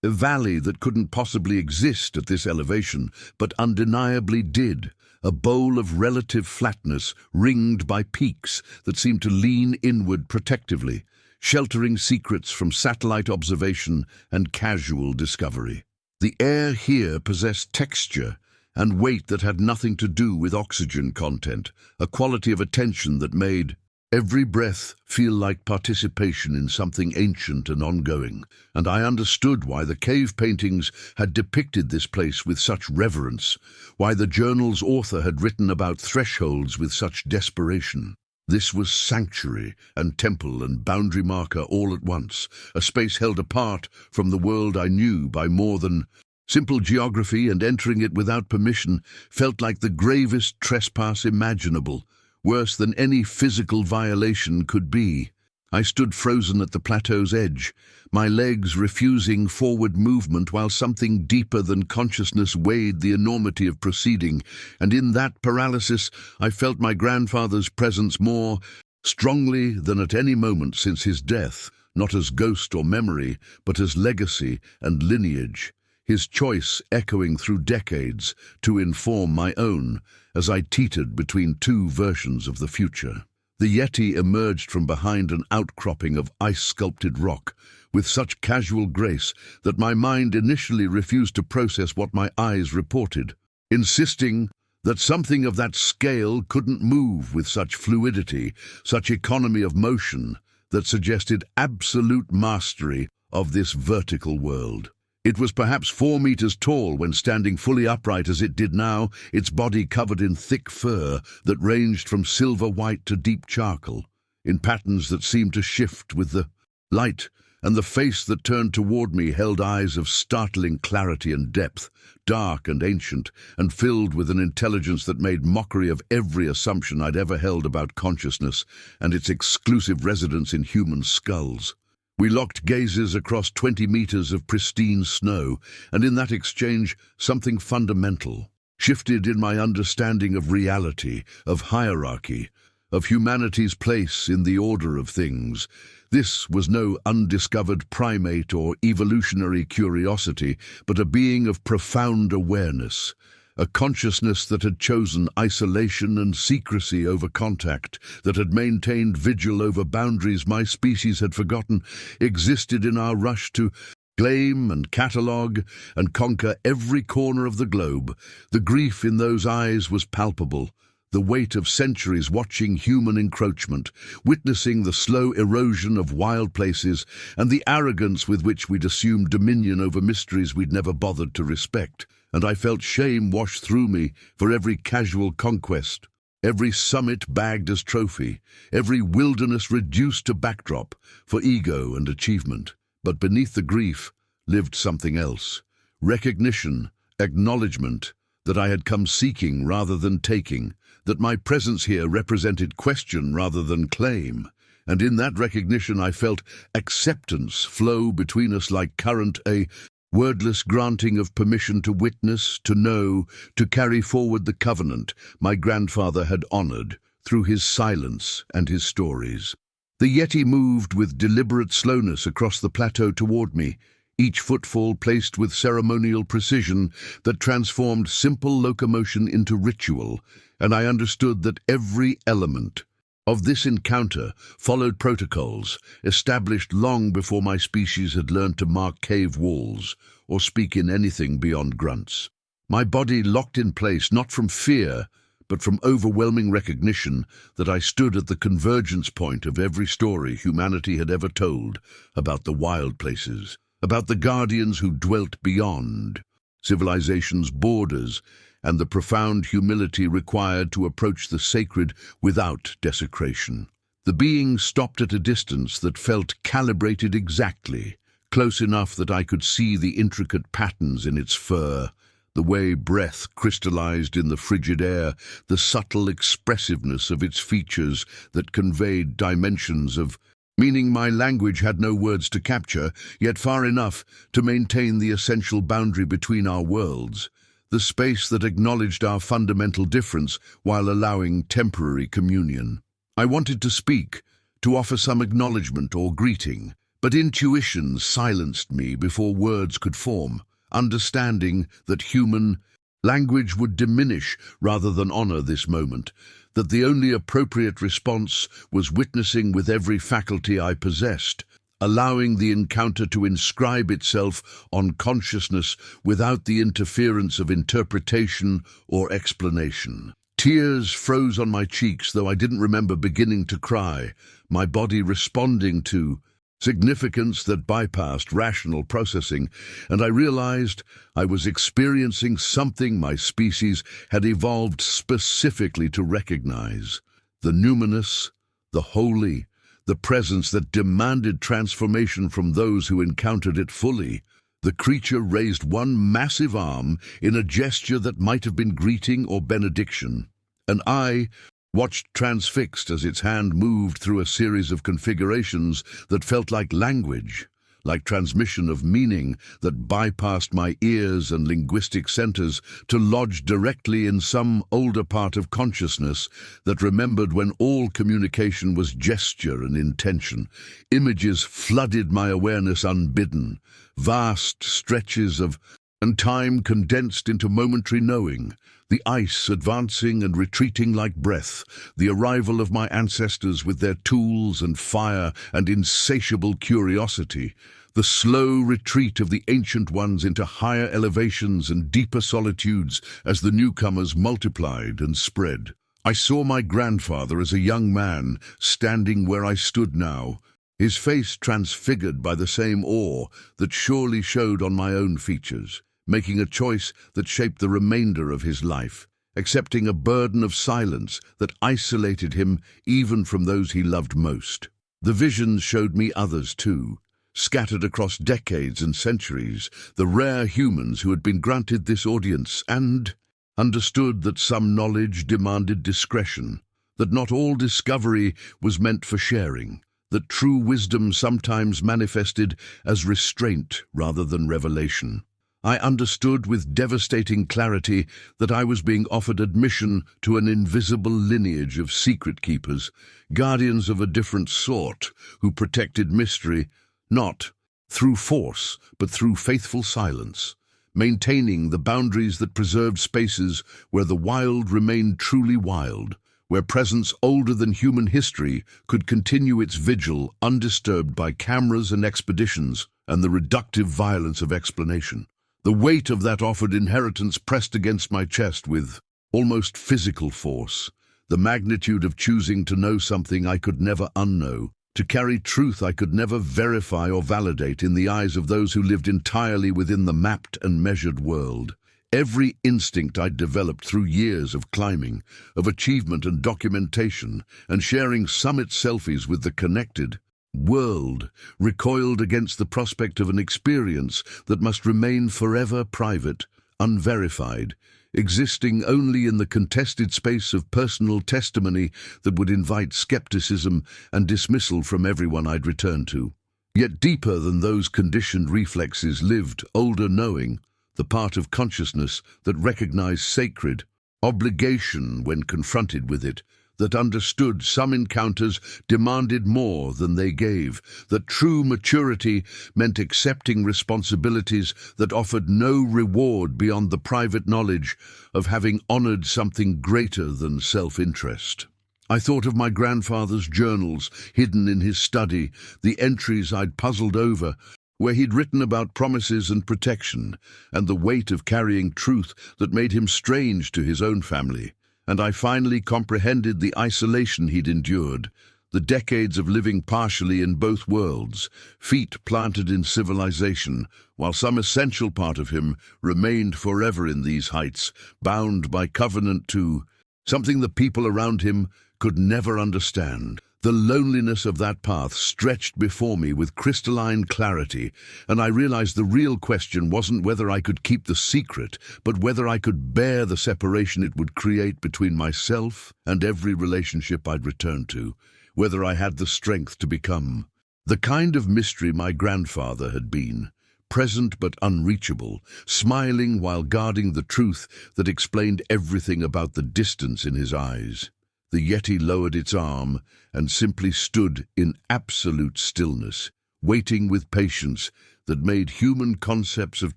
valley that couldn't possibly exist at this elevation, but undeniably did, a bowl of relative flatness ringed by peaks that seemed to lean inward protectively, sheltering secrets from satellite observation and casual discovery. The air here possessed texture and weight that had nothing to do with oxygen content, a quality of attention that made every breath feel like participation in something ancient and ongoing, and I understood why the cave paintings had depicted this place with such reverence, why the journal's author had written about thresholds with such desperation. This was sanctuary and temple and boundary marker all at once, a space held apart from the world I knew by more than simple geography, and entering it without permission felt like the gravest trespass imaginable, worse than any physical violation could be. I stood frozen at the plateau's edge, my legs refusing forward movement while something deeper than consciousness weighed the enormity of proceeding, and in that paralysis I felt my grandfather's presence more strongly than at any moment since his death, not as ghost or memory, but as legacy and lineage, his choice echoing through decades to inform my own as I teetered between two versions of the future. The Yeti emerged from behind an outcropping of ice-sculpted rock with such casual grace that my mind initially refused to process what my eyes reported, insisting that something of that scale couldn't move with such fluidity, such economy of motion that suggested absolute mastery of this vertical world. It was perhaps 4 meters tall when standing fully upright as it did now, its body covered in thick fur that ranged from silver white to deep charcoal, in patterns that seemed to shift with the light, and the face that turned toward me held eyes of startling clarity and depth, dark and ancient, and filled with an intelligence that made mockery of every assumption I'd ever held about consciousness and its exclusive residence in human skulls. We locked gazes across 20 meters of pristine snow, and in that exchange something fundamental shifted in my understanding of reality, of hierarchy, of humanity's place in the order of things. This was no undiscovered primate or evolutionary curiosity, but a being of profound awareness, a consciousness that had chosen isolation and secrecy over contact, that had maintained vigil over boundaries my species had forgotten existed in our rush to claim and catalogue and conquer every corner of the globe. The grief in those eyes was palpable, the weight of centuries watching human encroachment, witnessing the slow erosion of wild places, and the arrogance with which we'd assumed dominion over mysteries we'd never bothered to respect. And I felt shame wash through me for every casual conquest, every summit bagged as trophy, every wilderness reduced to backdrop for ego and achievement. But beneath the grief lived something else, recognition, acknowledgement that I had come seeking rather than taking, that my presence here represented question rather than claim. And in that recognition I felt acceptance flow between us like current, a wordless granting of permission to witness, to know, to carry forward the covenant my grandfather had honored through his silence and his stories. The Yeti moved with deliberate slowness across the plateau toward me, each footfall placed with ceremonial precision that transformed simple locomotion into ritual, and I understood that every element of this encounter followed protocols established long before my species had learned to mark cave walls or speak in anything beyond grunts. My body locked in place not from fear, but from overwhelming recognition that I stood at the convergence point of every story humanity had ever told about the wild places, about the guardians who dwelt beyond civilization's borders, and the profound humility required to approach the sacred without desecration. The being stopped at a distance that felt calibrated exactly, close enough that I could see the intricate patterns in its fur, the way breath crystallized in the frigid air, the subtle expressiveness of its features that conveyed dimensions of meaning my language had no words to capture, yet far enough to maintain the essential boundary between our worlds, the space that acknowledged our fundamental difference while allowing temporary communion. I wanted to speak, to offer some acknowledgement or greeting, but intuition silenced me before words could form, understanding that human language would diminish rather than honor this moment, that the only appropriate response was witnessing with every faculty I possessed, allowing the encounter to inscribe itself on consciousness without the interference of interpretation or explanation. Tears froze on my cheeks, though I didn't remember beginning to cry, my body responding to significance that bypassed rational processing, and I realized I was experiencing something my species had evolved specifically to recognize: the numinous, the holy, the presence that demanded transformation from those who encountered it fully. The creature raised one massive arm in a gesture that might have been greeting or benediction, and I watched transfixed as its hand moved through a series of configurations that felt like language, like transmission of meaning that bypassed my ears and linguistic centers to lodge directly in some older part of consciousness that remembered when all communication was gesture and intention. Images flooded my awareness unbidden, vast stretches of and time condensed into momentary knowing, the ice advancing and retreating like breath, the arrival of my ancestors with their tools and fire and insatiable curiosity, the slow retreat of the ancient ones into higher elevations and deeper solitudes as the newcomers multiplied and spread. I saw my grandfather as a young man, standing where I stood now, his face transfigured by the same awe that surely showed on my own features, making a choice that shaped the remainder of his life, accepting a burden of silence that isolated him even from those he loved most. The visions showed me others too, scattered across decades and centuries, the rare humans who had been granted this audience and understood that some knowledge demanded discretion, that not all discovery was meant for sharing, that true wisdom sometimes manifested as restraint rather than revelation. I understood with devastating clarity that I was being offered admission to an invisible lineage of secret keepers, guardians of a different sort, who protected mystery, not through force, but through faithful silence, maintaining the boundaries that preserved spaces where the wild remained truly wild, where presence older than human history could continue its vigil undisturbed by cameras and expeditions and the reductive violence of explanation. The weight of that offered inheritance pressed against my chest with almost physical force, the magnitude of choosing to know something I could never unknow, to carry truth I could never verify or validate in the eyes of those who lived entirely within the mapped and measured world. Every instinct I'd developed through years of climbing, of achievement and documentation, and sharing summit selfies with the connected world recoiled against the prospect of an experience that must remain forever private, unverified, existing only in the contested space of personal testimony that would invite skepticism and dismissal from everyone I'd return to. Yet deeper than those conditioned reflexes lived older knowing, the part of consciousness that recognized sacred obligation when confronted with it, that understood some encounters demanded more than they gave, that true maturity meant accepting responsibilities that offered no reward beyond the private knowledge of having honored something greater than self-interest. I thought of my grandfather's journals hidden in his study, the entries I'd puzzled over, where he'd written about promises and protection, and the weight of carrying truth that made him strange to his own family. And I finally comprehended the isolation he'd endured, the decades of living partially in both worlds, feet planted in civilization, while some essential part of him remained forever in these heights, bound by covenant to something the people around him could never understand. The loneliness of that path stretched before me with crystalline clarity, and I realized the real question wasn't whether I could keep the secret, but whether I could bear the separation it would create between myself and every relationship I'd return to, whether I had the strength to become the kind of mystery my grandfather had been, present but unreachable, smiling while guarding the truth that explained everything about the distance in his eyes. The Yeti lowered its arm and simply stood in absolute stillness, waiting with patience that made human concepts of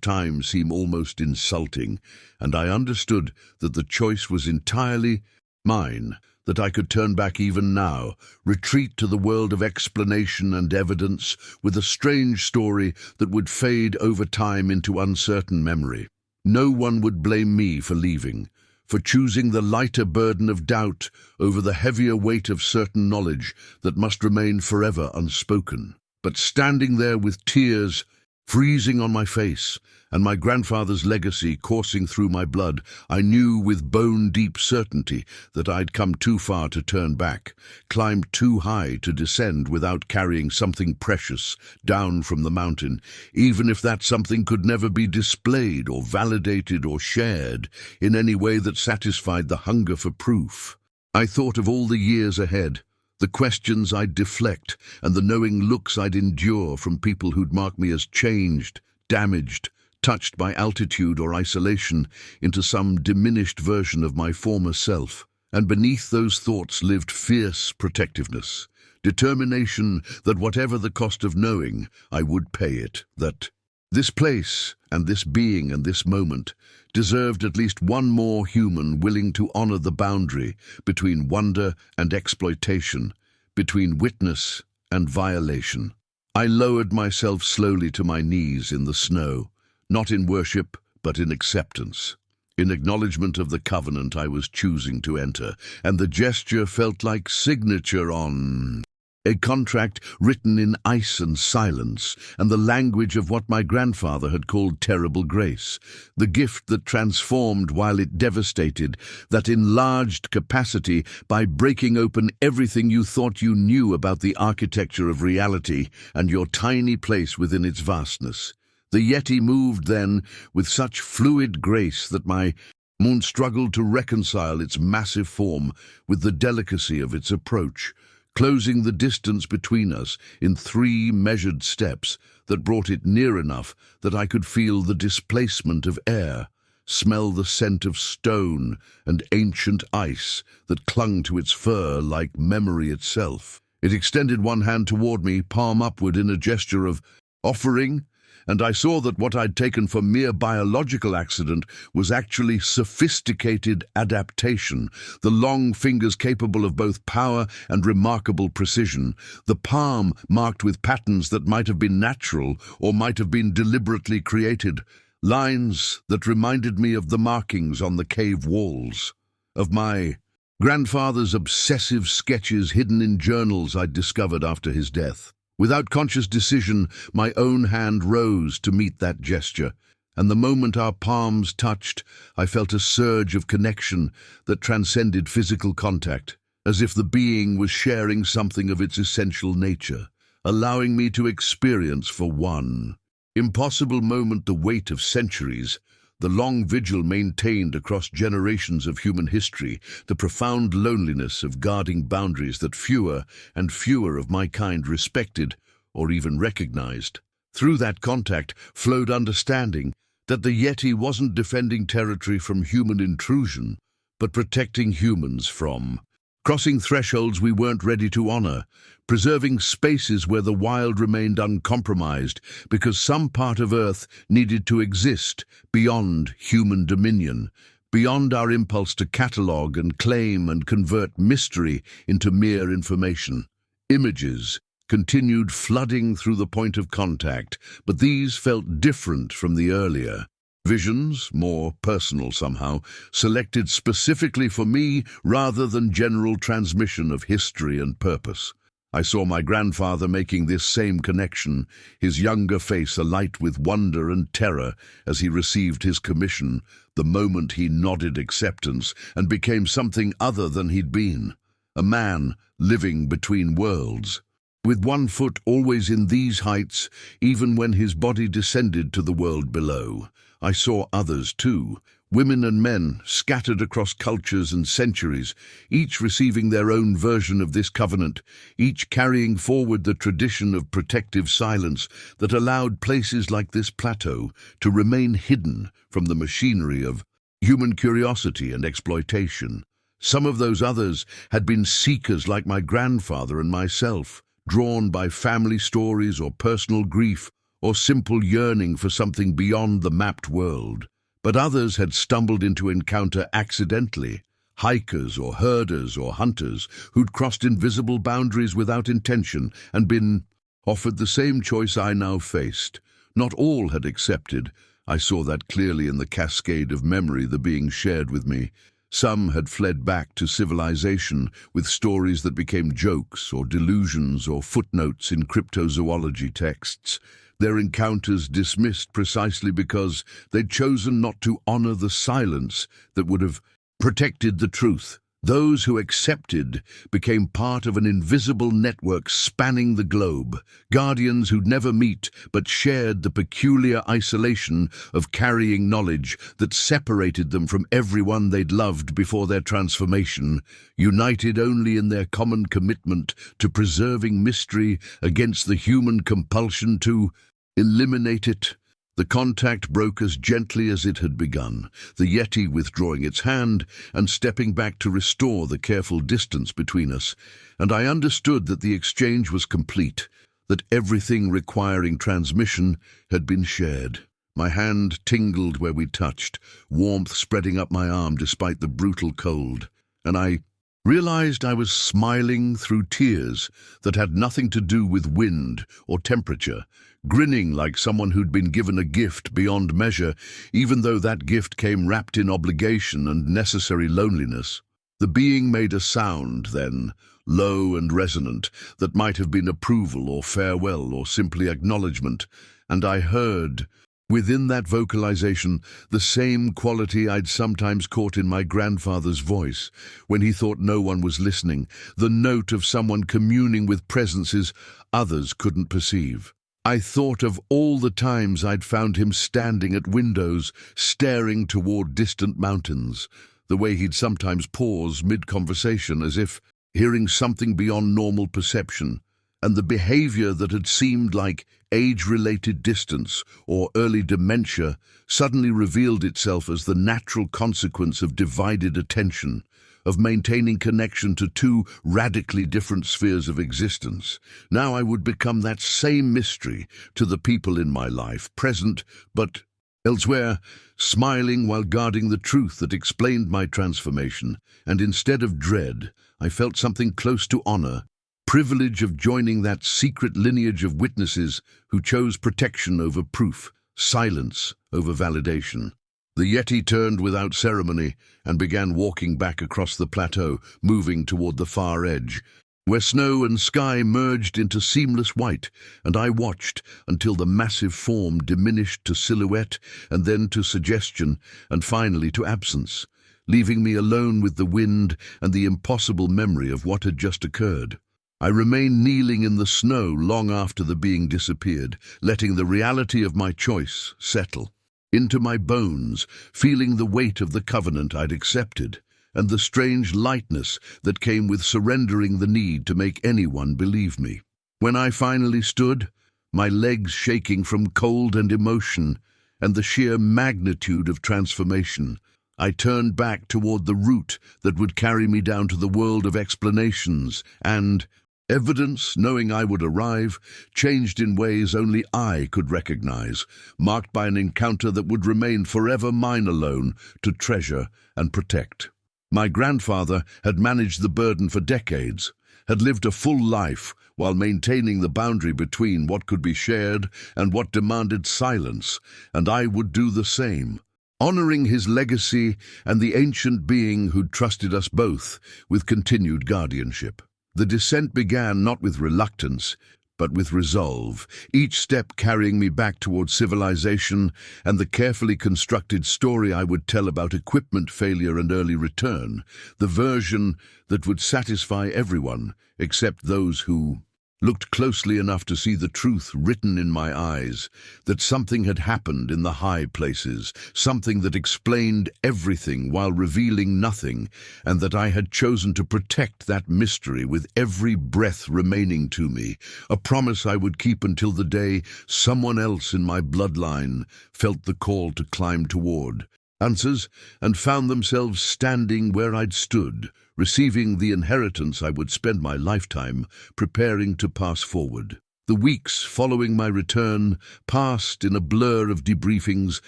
time seem almost insulting, and I understood that the choice was entirely mine, that I could turn back even now, retreat to the world of explanation and evidence with a strange story that would fade over time into uncertain memory. No one would blame me for leaving, for choosing the lighter burden of doubt over the heavier weight of certain knowledge that must remain forever unspoken. But standing there with tears freezing on my face and my grandfather's legacy coursing through my blood, I knew with bone-deep certainty that I'd come too far to turn back, climbed too high to descend without carrying something precious down from the mountain, even if that something could never be displayed or validated or shared in any way that satisfied the hunger for proof. I thought of all the years ahead, the questions I'd deflect, and the knowing looks I'd endure from people who'd mark me as changed, damaged, touched by altitude or isolation into some diminished version of my former self. And beneath those thoughts lived fierce protectiveness, determination that whatever the cost of knowing, I would pay it, that this place and this being and this moment deserved at least one more human willing to honor the boundary between wonder and exploitation, between witness and violation. I lowered myself slowly to my knees in the snow, not in worship, but in acceptance, in acknowledgement of the covenant I was choosing to enter, and the gesture felt like signature on a contract written in ice and silence, and the language of what my grandfather had called terrible grace, the gift that transformed while it devastated, that enlarged capacity by breaking open everything you thought you knew about the architecture of reality and your tiny place within its vastness. The Yeti moved then with such fluid grace that my moon struggled to reconcile its massive form with the delicacy of its approach, closing the distance between us in 3 measured steps that brought it near enough that I could feel the displacement of air, smell the scent of stone and ancient ice that clung to its fur like memory itself. It extended one hand toward me, palm upward in a gesture of offering, and I saw that what I'd taken for mere biological accident was actually sophisticated adaptation, the long fingers capable of both power and remarkable precision, the palm marked with patterns that might have been natural or might have been deliberately created, lines that reminded me of the markings on the cave walls, of my grandfather's obsessive sketches hidden in journals I'd discovered after his death. Without conscious decision, my own hand rose to meet that gesture, and the moment our palms touched, I felt a surge of connection that transcended physical contact, as if the being was sharing something of its essential nature, allowing me to experience for one impossible moment the weight of centuries, the long vigil maintained across generations of human history, the profound loneliness of guarding boundaries that fewer and fewer of my kind respected or even recognized. Through that contact flowed understanding that the Yeti wasn't defending territory from human intrusion, but protecting humans from crossing thresholds we weren't ready to honor, preserving spaces where the wild remained uncompromised because some part of Earth needed to exist beyond human dominion, beyond our impulse to catalogue and claim and convert mystery into mere information. Images continued flooding through the point of contact, but these felt different from the earlier visions, more personal somehow, selected specifically for me rather than general transmission of history and purpose. I saw my grandfather making this same connection, his younger face alight with wonder and terror as he received his commission, the moment he nodded acceptance and became something other than he'd been. a man living between worlds. With one foot always in these heights, even when his body descended to the world below, I saw others too, women and men scattered across cultures and centuries, each receiving their own version of this covenant, each carrying forward the tradition of protective silence that allowed places like this plateau to remain hidden from the machinery of human curiosity and exploitation. Some of those others had been seekers like my grandfather and myself, drawn by family stories or personal grief or simple yearning for something beyond the mapped world. But others had stumbled into encounter accidentally, hikers or herders or hunters who'd crossed invisible boundaries without intention and been offered the same choice I now faced. Not all had accepted. I saw that clearly in the cascade of memory the being shared with me. Some had fled back to civilization with stories that became jokes or delusions or footnotes in cryptozoology texts, their encounters dismissed precisely because they'd chosen not to honor the silence that would have protected the truth. Those who accepted became part of an invisible network spanning the globe, guardians who'd never meet but shared the peculiar isolation of carrying knowledge that separated them from everyone they'd loved before their transformation, united only in their common commitment to preserving mystery against the human compulsion to eliminate it. The contact broke as gently as it had begun, the Yeti withdrawing its hand and stepping back to restore the careful distance between us, and I understood that the exchange was complete, that everything requiring transmission had been shared. My hand tingled where we touched, warmth spreading up my arm despite the brutal cold, and I realized I was smiling through tears that had nothing to do with wind or temperature, grinning like someone who'd been given a gift beyond measure, even though that gift came wrapped in obligation and necessary loneliness. The being made a sound then, low and resonant, that might have been approval or farewell or simply acknowledgement, and I heard, within that vocalization, the same quality I'd sometimes caught in my grandfather's voice when he thought no one was listening, the note of someone communing with presences others couldn't perceive. I thought of all the times I'd found him standing at windows, staring toward distant mountains, the way he'd sometimes pause mid-conversation as if hearing something beyond normal perception, and the behavior that had seemed like age-related distance or early dementia suddenly revealed itself as the natural consequence of divided attention, of maintaining connection to two radically different spheres of existence. Now I would become that same mystery to the people in my life, present but elsewhere, smiling while guarding the truth that explained my transformation, and instead of dread, I felt something close to honor, privilege of joining that secret lineage of witnesses who chose protection over proof, silence over validation. The Yeti turned without ceremony and began walking back across the plateau, moving toward the far edge, where snow and sky merged into seamless white, and I watched until the massive form diminished to silhouette and then to suggestion and finally to absence, leaving me alone with the wind and the impossible memory of what had just occurred. I remained kneeling in the snow long after the being disappeared, letting the reality of my choice settle into my bones, feeling the weight of the covenant I'd accepted, and the strange lightness that came with surrendering the need to make anyone believe me. When I finally stood, my legs shaking from cold and emotion and the sheer magnitude of transformation, I turned back toward the route that would carry me down to the world of explanations and evidence, knowing I would arrive, changed in ways only I could recognize, marked by an encounter that would remain forever mine alone to treasure and protect. My grandfather had managed the burden for decades, had lived a full life while maintaining the boundary between what could be shared and what demanded silence, and I would do the same, honoring his legacy and the ancient being who'd trusted us both with continued guardianship. The descent began not with reluctance, but with resolve, each step carrying me back towards civilization and the carefully constructed story I would tell about equipment failure and early return, the version that would satisfy everyone except those who looked closely enough to see the truth written in my eyes, that something had happened in the high places, something that explained everything while revealing nothing, and that I had chosen to protect that mystery with every breath remaining to me, a promise I would keep until the day someone else in my bloodline felt the call to climb toward answers and found themselves standing where I'd stood, receiving the inheritance I would spend my lifetime preparing to pass forward. The weeks following my return passed in a blur of debriefings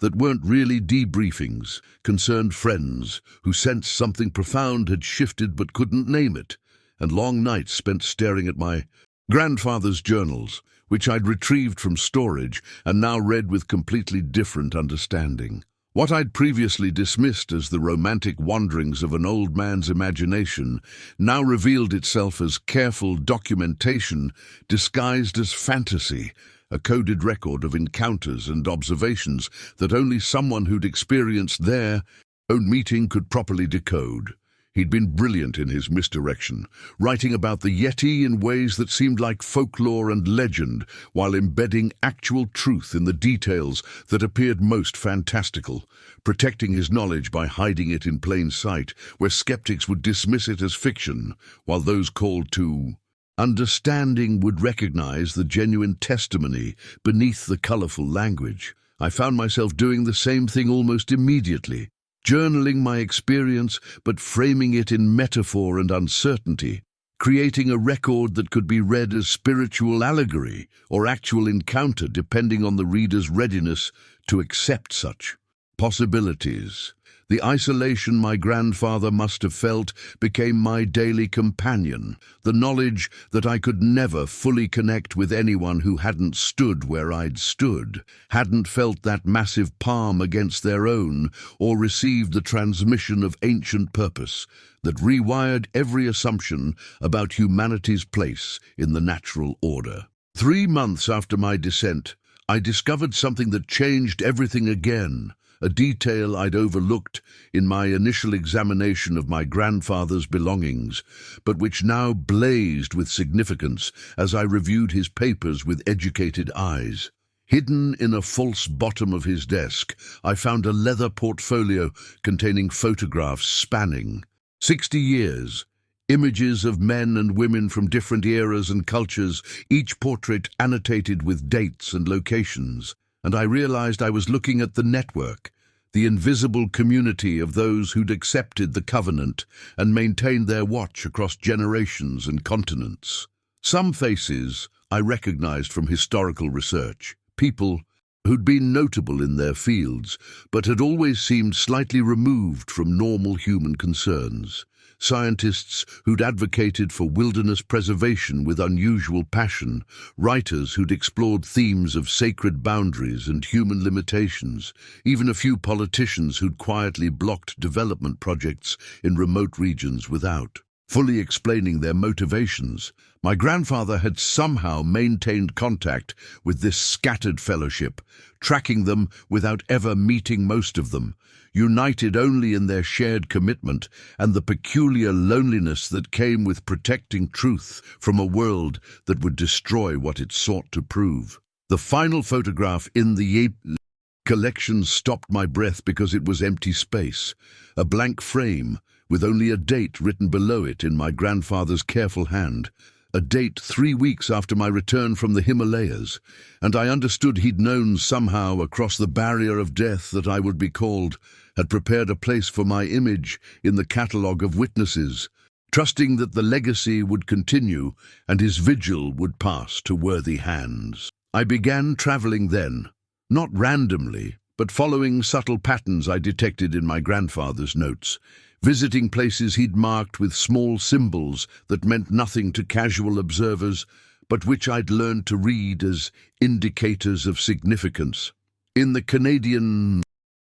that weren't really debriefings, concerned friends who sensed something profound had shifted but couldn't name it, and long nights spent staring at my grandfather's journals, which I'd retrieved from storage and now read with completely different understanding. What I'd previously dismissed as the romantic wanderings of an old man's imagination now revealed itself as careful documentation disguised as fantasy, a coded record of encounters and observations that only someone who'd experienced their own meeting could properly decode. He'd been brilliant in his misdirection, writing about the Yeti in ways that seemed like folklore and legend, while embedding actual truth in the details that appeared most fantastical, protecting his knowledge by hiding it in plain sight, where skeptics would dismiss it as fiction, while those called to understanding would recognize the genuine testimony beneath the colorful language. I found myself doing the same thing almost immediately, journaling my experience but framing it in metaphor and uncertainty, creating a record that could be read as spiritual allegory or actual encounter depending on the reader's readiness to accept such possibilities. The isolation my grandfather must have felt became my daily companion, the knowledge that I could never fully connect with anyone who hadn't stood where I'd stood, hadn't felt that massive palm against their own, or received the transmission of ancient purpose that rewired every assumption about humanity's place in the natural order. 3 months after my descent, I discovered something that changed everything again. A detail I'd overlooked in my initial examination of my grandfather's belongings, but which now blazed with significance as I reviewed his papers with educated eyes. Hidden in a false bottom of his desk, I found a leather portfolio containing photographs spanning 60 years, images of men and women from different eras and cultures, each portrait annotated with dates and locations. And I realized I was looking at the network, the invisible community of those who'd accepted the covenant and maintained their watch across generations and continents. Some faces I recognized from historical research, people who'd been notable in their fields, but had always seemed slightly removed from normal human concerns. Scientists who'd advocated for wilderness preservation with unusual passion, writers who'd explored themes of sacred boundaries and human limitations, even a few politicians who'd quietly blocked development projects in remote regions without fully explaining their motivations. My grandfather had somehow maintained contact with this scattered fellowship, tracking them without ever meeting most of them, united only in their shared commitment and the peculiar loneliness that came with protecting truth from a world that would destroy what it sought to prove. The final photograph in the Yeti collection stopped my breath because it was empty space, a blank frame with only a date written below it in my grandfather's careful hand. A date 3 weeks after my return from the Himalayas, and I understood he'd known somehow across the barrier of death that I would be called, had prepared a place for my image in the catalogue of witnesses, trusting that the legacy would continue and his vigil would pass to worthy hands. I began traveling then, not randomly, but following subtle patterns I detected in my grandfather's notes, visiting places he'd marked with small symbols that meant nothing to casual observers, but which I'd learned to read as indicators of significance. In the Canadian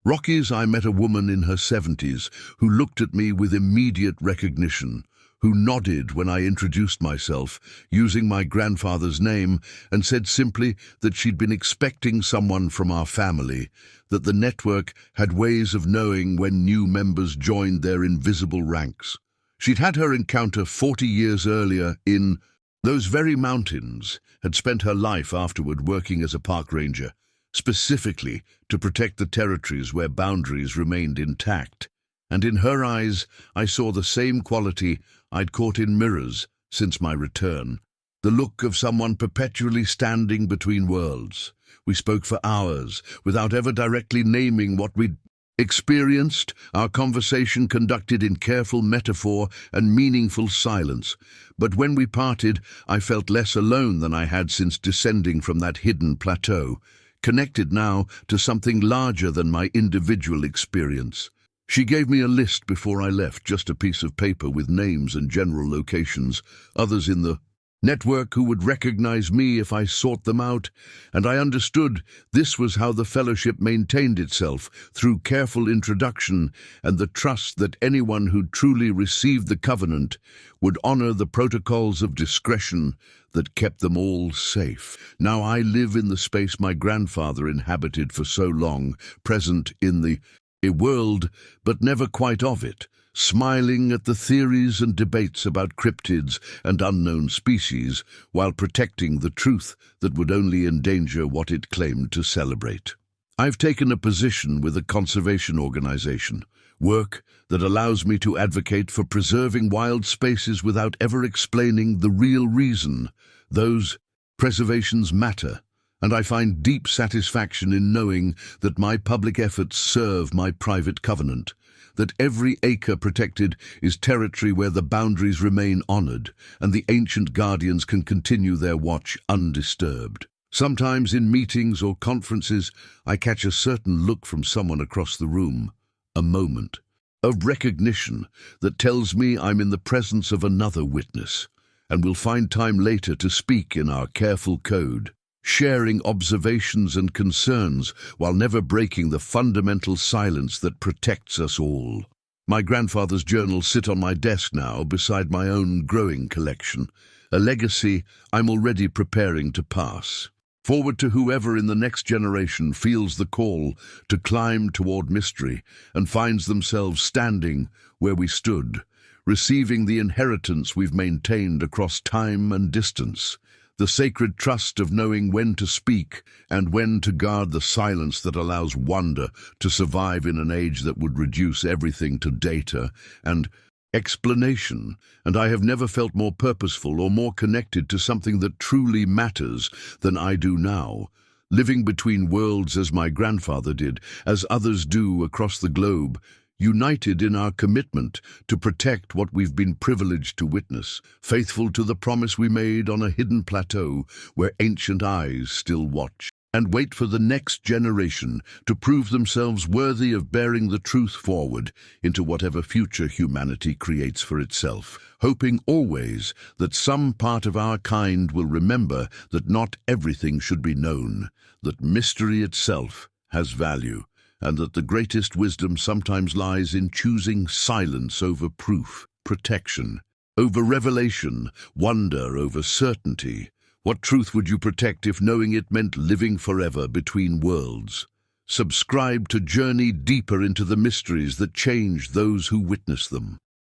Rockies, I met a woman in her 70s who looked at me with immediate recognition, who nodded when I introduced myself, using my grandfather's name, and said simply that she'd been expecting someone from our family, that the network had ways of knowing when new members joined their invisible ranks. She'd had her encounter 40 years earlier in those very mountains, had spent her life afterward working as a park ranger, specifically to protect the territories where boundaries remained intact. And in her eyes, I saw the same quality I'd caught in mirrors since my return, the look of someone perpetually standing between worlds. We spoke for hours, without ever directly naming what we'd experienced, our conversation conducted in careful metaphor and meaningful silence. But when we parted, I felt less alone than I had since descending from that hidden plateau, connected now to something larger than my individual experience. She gave me a list before I left, just a piece of paper with names and general locations, others in the network who would recognize me if I sought them out, and I understood this was how the fellowship maintained itself, through careful introduction and the trust that anyone who truly received the covenant would honor the protocols of discretion that kept them all safe. Now I live in the space my grandfather inhabited for so long, present in a world, but never quite of it, smiling at the theories and debates about cryptids and unknown species, while protecting the truth that would only endanger what it claimed to celebrate. I've taken a position with a conservation organization, work that allows me to advocate for preserving wild spaces without ever explaining the real reason. Those preservations matter, and I find deep satisfaction in knowing that my public efforts serve my private covenant, that every acre protected is territory where the boundaries remain honored, and the ancient guardians can continue their watch undisturbed. Sometimes in meetings or conferences, I catch a certain look from someone across the room, a moment of recognition that tells me I'm in the presence of another witness, and will find time later to speak in our careful code, sharing observations and concerns while never breaking the fundamental silence that protects us all. My grandfather's journals sit on my desk now beside my own growing collection, a legacy I'm already preparing to pass. Forward to whoever in the next generation feels the call to climb toward mystery and finds themselves standing where we stood, receiving the inheritance we've maintained across time and distance. The sacred trust of knowing when to speak and when to guard the silence that allows wonder to survive in an age that would reduce everything to data and explanation. And I have never felt more purposeful or more connected to something that truly matters than I do now, living between worlds as my grandfather did, as others do across the globe, united in our commitment to protect what we've been privileged to witness, faithful to the promise we made on a hidden plateau where ancient eyes still watch, and wait for the next generation to prove themselves worthy of bearing the truth forward into whatever future humanity creates for itself, hoping always that some part of our kind will remember that not everything should be known, that mystery itself has value, and that the greatest wisdom sometimes lies in choosing silence over proof, protection over revelation, wonder over certainty. What truth would you protect if knowing it meant living forever between worlds? Subscribe to journey deeper into the mysteries that change those who witness them.